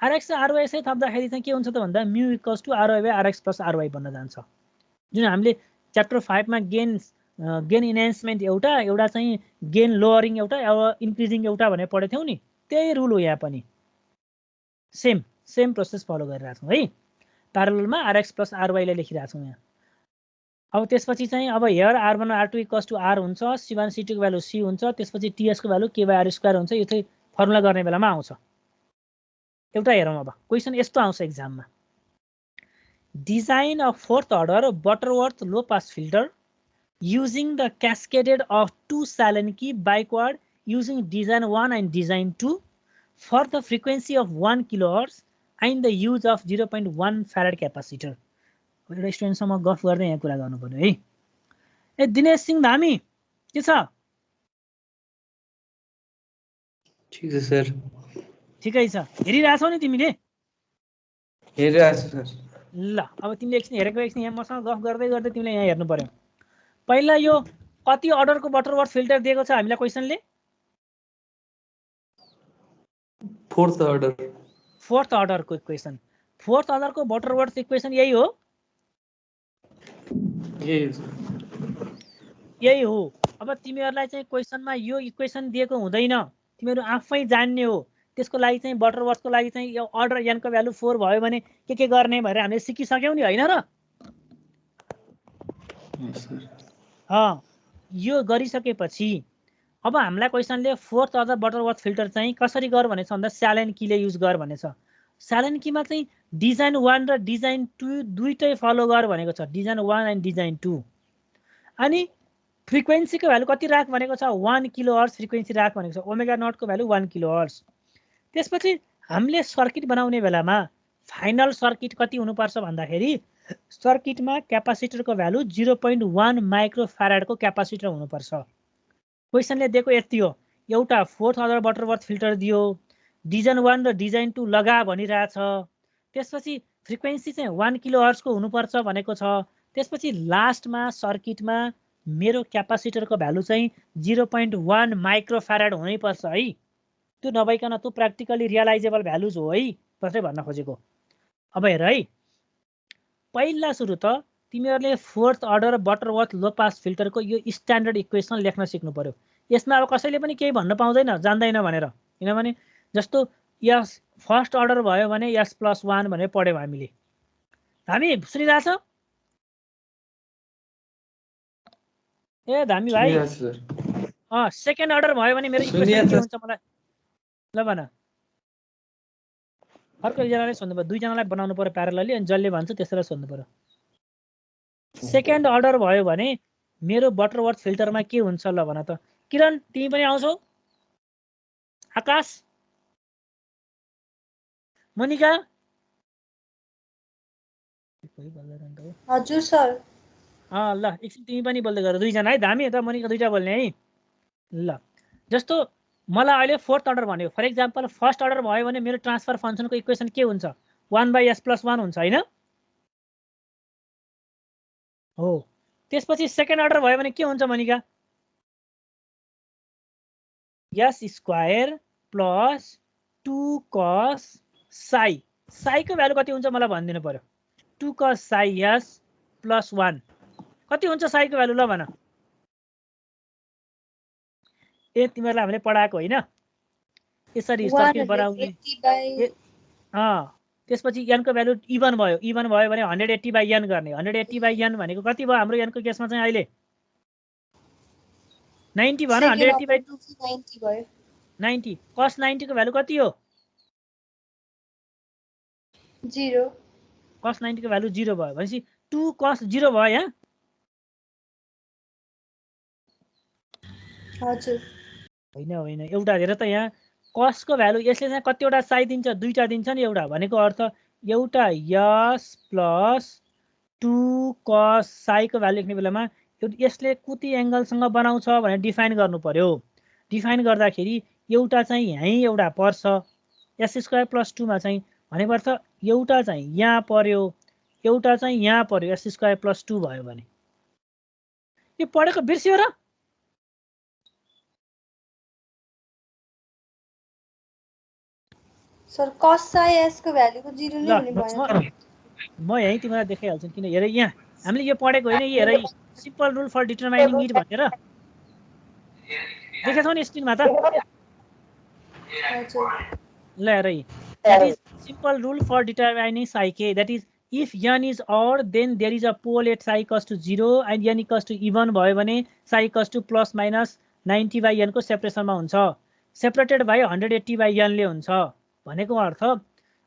RX र RY चाहिँ थप्दाखेरि चाहिँ के हुन्छ त भन्दा μ = RY/RX + RY बन्न जान्छ जुन हामीले च्याप्टर 5 मा गेन इन्हान्समेन्ट एउटा चाहिँ गेन लोअरिङ एउटा इन्क्रिजिङ एउटा भनेर पढेथ्यौ नि त्यही रुल हो यहाँ पनि सेम प्रोसेस फलो गरिरहेछौँ है प्यारललमा RX + RY लाई लेखिरहेछौँ यहाँ अब त्यसपछि चाहिँ अब हेयर R1 R2 = R हुन्छ C1 C2 को भ्यालु C हुन्छ त्यसपछि TS को भ्यालु K/R² हुन्छ यो चाहिँ फर्मुला गर्ने बेलामा आउँछ एउटा हेरौँ अब क्वेशन यस्तो आउँछ एक्जाममा design of 4th order Butterworth low pass filter using the cascaded of 2 Sallen key backward using design 1 and design 2 for the frequency of 1 kHz and the use of 0.1 farad capacitor. एउटा स्टुडेन्टसँग गफ गर्दै यहाँ कुरा गर्नु पर्यो है ए दिनेश सिंह धामी के छ ठीक छ सर ठिकै छ हेरिरहेछौ नि तिमीले हेरिरहेछु सर ल अब तिमीले एकछिन हेरेको एकछिन यहाँ मसँग गफ गर्दै गर्दै तिमीले यहाँ हेर्नु पर्यो पहिला यो कति अर्डरको बटरवर्थ फिल्टर दिएको छ हामीलाई क्वेशनले 4th order को इक्वेसन 4th order को बटरवर्थ इक्वेसन यही हो यही हो अब तिमीहरूलाई चाहिँ क्वेशनमा यो इक्वेसन दिएको हुँदैन तिमीहरू आफै जान्ने हो त्यसको लागि चाहिँ बटरवर्थको लागि चाहिँ यो अर्डर n को भ्यालु 4 भयो भने के गर्ने भनेर हामीले सिकिसक्यौ नि हैन र यो गरिसकेपछि अब हामीलाई क्वेशनले 4th order बटरवर्थ फिल्टर चाहिँ कसरी गर भनेछ भन्दा स्यालेन कीले युज गर भनेछ स्यालेन कीमा चाहिँ डिजाइन 1 र डिजाइन 2 दुईटै फलो गर भनेको छ डिजाइन 1 एन्ड डिजाइन 2 अनि फ्रिक्वेन्सीको भ्यालु कति राख भनेको छ 1 किलोहर्ट्ज फ्रिक्वेन्सी राख भनेको छ ओमेगा नट को भ्यालु 1 किलोहर्ट्ज त्यसपछि हामीले सर्किट बनाउने बेलामा फाइनल सर्किट कति हुनुपर्छ भन्दाखेरि सर्किटमा क्यापासिटरको भ्यालु 0.1 माइक्रोफाराड को क्यापासिटर हुनुपर्छ क्वेशनले दिएको यति हो एउटा 4th order बटरवर्थ फिल्टर दियो डिजाइन 1 र डिजाइन 2 लगा भनिरहेछ त्यसपछि फ्रिक्वेन्सी चाहिँ 1 किलोहर्ट्ज को हुनुपर्छ भनेको छ त्यसपछि लास्टमा सर्किटमा मेरो क्यापासिटरको भ्यालु चाहिँ 0.1 माइक्रोफाराड हुनै पर्छ है त्यो नभइकन त्यो प्र्याक्टिकली रियलाइजेबल भ्यालुज हो है मात्रै भन्न खोजेको। अब हेर है, पहिला सुरु त तिमीहरूले fourth order Butterworth low pass फिल्टरको यो स्ट्यान्डर्ड इक्वेसन लेख्न सिक्नु पर्यो। यसमा अब कसैले पनि केही भन्न पाउँदैन जान्दैन भनेर, किनभने जस्तो यस फर्स्ट अर्डर भयो भने S+1 भनेर पढ्यौँ हामीले। धामी सुनिरहेछ? ए धामी भाइ, सेकेन्ड अर्डर भयो भने मेरो इक्वेसन के हुन्छ मलाई ल भन। अर्को एकजनाले सोध्नु पर्यो, दुईजनालाई बनाउनु पर्यो प्यारलली, अनि जसले भन्छ त्यसैलाई सोध्नु पर्यो। सेकेन्ड अर्डर भयो भने मेरो बटरवर्थ फिल्टरमा के हुन्छ ल भन त। किरण तिमी पनि आउँछौ? आकाश, मोनिका? हजुर सर। ल एकछिन तिमी पनि बोल्दै गर, दुईजना है, धामी त मोनिका दुईटा बोल्ने है। ल जस्तो मलाई अहिले फोर्थ अर्डर भन्यो, फर इक्जाम्पल फर्स्ट अर्डर भयो भने मेरो ट्रान्सफर फङ्सनको इक्वेसन के हुन्छ? 1/S+1 हुन्छ होइन? हो। त्यसपछि सेकेन्ड अर्डर भयो भने के हुन्छ मोनिका? S² + 2 cos psi। साईको भ्यालु कति हुन्छ मलाई भनिदिनु पर्यो। 2 cos psi S + 1 कति हुन्छ साईको भ्यालु ल भन। ए तिमीहरूलाई हामीले पढाएको होइन? यसरी सर्किट बनाउने। त्यसपछि n को भ्यालु इभन भयो, इभन भयो भने 180/n गर्ने। 180/n भनेको कति भयो हाम्रो n को केसमा चाहिँ अहिले? 90 भन। 180/2 90 भयो। 90 cos 90 को भ्यालु कति हो? 0। cos 90 को भ्यालु 0 भयो भनेपछि 2 cos 0 भयो यहाँ? हजुर। होइन होइन, एउटा हेर त यहाँ cos को भ्यालु यसले चाहिँ कतिवटा साई दिन्छ? दुईटा दिन्छ नि। एउटा भनेको अर्थ एउटा S + 2 cos psi को भ्यालु लेख्ने बेलामा यसले कति एङ्गलसँग बनाउँछ भनेर डिफाइन गर्नु पर्यो। डिफाइन गर्दाखेरि एउटा चाहिँ यहीँ एउटा पर्छ S² + 2 मा चाहिँ, भनेको अर्थ एउटा चाहिँ यहाँ पर्यो, एउटा चाहिँ यहाँ पर्यो, S² + 2 भयो भने। यो पढेको बिर्सियो र? सर cos psi S को भ्यालुको 0 नै हुने भयो। म यहीँ तिमीलाई देखाइहाल्छु, किन हेर यहाँ हामीले यो पढेको होइन, यो हेर simple rule for determining it भनेर देखेछौ नि स्क्रिनमा त? ल हेर, that is simple rule for determining psi k, that is if n is odd then there is a pole at psi equals to 0 and n equals to even भयो भने psi equals to ±90/n को सेपरेसनमा हुन्छ। Separated by 180/n ले हुन्छ भनेको अर्थ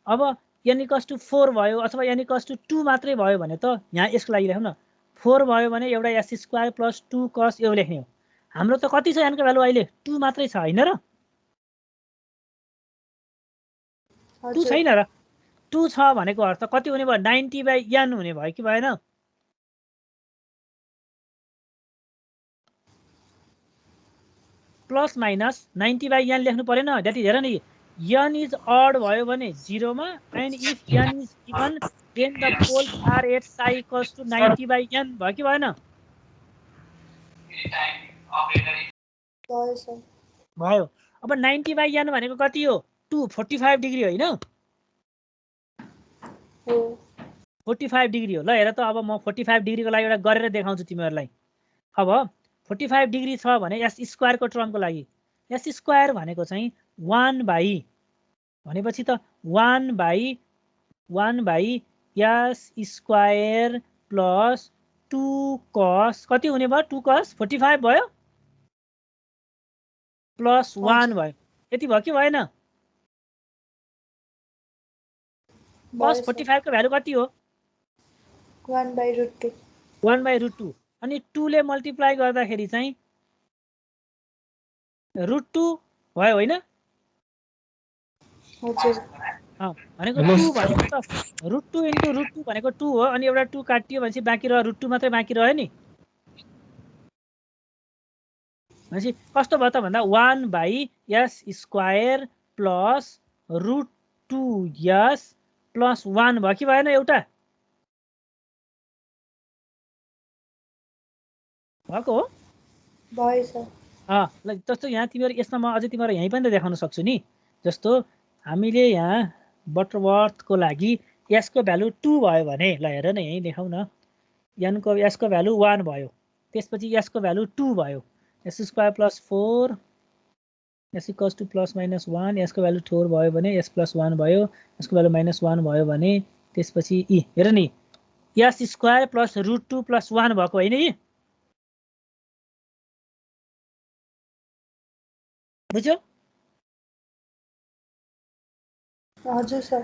अब n equals to 4 भयो अथवा n equals to 2 मात्रै भयो भने त यहाँ यसको लागि लेखौँ न। 4 भयो भने एउटा S² + 2 cos यो लेख्ने हो। हाम्रो त कति छ n को भ्यालु अहिले? 2 मात्रै छ हैन र? 2 छैन र? 2 छ भनेको अर्थ कति हुने भयो? 90/n हुने भयो कि भएन? ±90/n लेख्नु परेन? द्याट इज हेर नि, n इज अड भयो भने 0 मा, and if n is even then the poles are at psi equals to 90/n भयो कि भएन? भयो। अब 90/n भनेको कति हो? 245 डिग्री होइन? 45 डिग्री हो। ल हेर त, अब म 45 डिग्रीको लागि एउटा गरेर देखाउँछु तिमीहरूलाई। अब 45 डिग्री छ भने S² को टर्मको लागि S² भनेको चाहिँ 1/, भनेपछि त 1/(S² + 2 cos कति हुने भयो? 2 cos 45 भयो प्लस 1 भयो। यति भयो कि भएन? cos 45 को भ्यालु कति हो? 1/√2। 1/√2 अनि 2 ले मल्टिप्लाई गर्दाखेरि चाहिँ √2 भयो होइन? हजुर। भनेको 2 भनेको त √2 * √2 भनेको 2 हो, अनि एउटा 2 काटियो भनेपछि बाँकी रह्यो √2 मात्रै बाँकी रह्यो नि। भनेपछि कस्तो भयो त भन्दा 1/S² + √2S + 1 भयो कि भएन? एउटा भएको हो? भयो सर। ल जस्तो यहाँ तिमीहरू यसमा म अझै तिमीहरू यहीँ पनि त देखाउन सक्छु नि जस्तो हामीले यहाँ बटरवर्थको लागि यसको भ्यालु 2 भयो भने ल हेर न यहीँ देखाउ न यसको भ्यालु 1 भयो त्यसपछि यसको भ्यालु 2 भयो s square plus 4 s equals to plus minus 1 यसको भ्यालु 4 भयो भने s प्लस 1 भयो यसको भ्यालु माइनस 1 भयो भने त्यसपछि हेर नि s square plus root 2 plus 1 भएको होइन यी बुझ्यो हजुर सर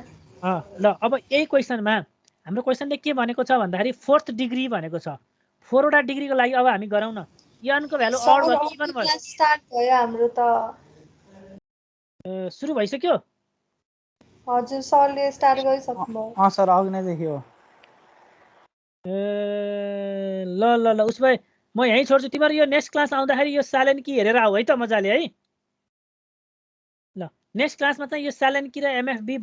ल अब यही क्वेसनमा हाम्रो क्वेसनले के भनेको छ भन्दाखेरि 4th डिग्री भनेको छ 4 वटा डिग्रीको लागि अब हामी गरौँ न n को भ्यालु अड भयो कि इभन भयो स्टार्ट भयो हाम्रो त सुरु भइसक्यो हजुर सरले स्टार्ट गरिसक्नु भयो सर अघि नै देखियो ल ल ल उसो भए म यहीँ छोड्छु तिमीहरू यो नेक्स्ट क्लास आउँदाखेरि यो सालेन की हेरेर आऊ है त मजाले है ल नेक्स्ट क्लासमा चाहिँ यो सालेन की र एमएफबी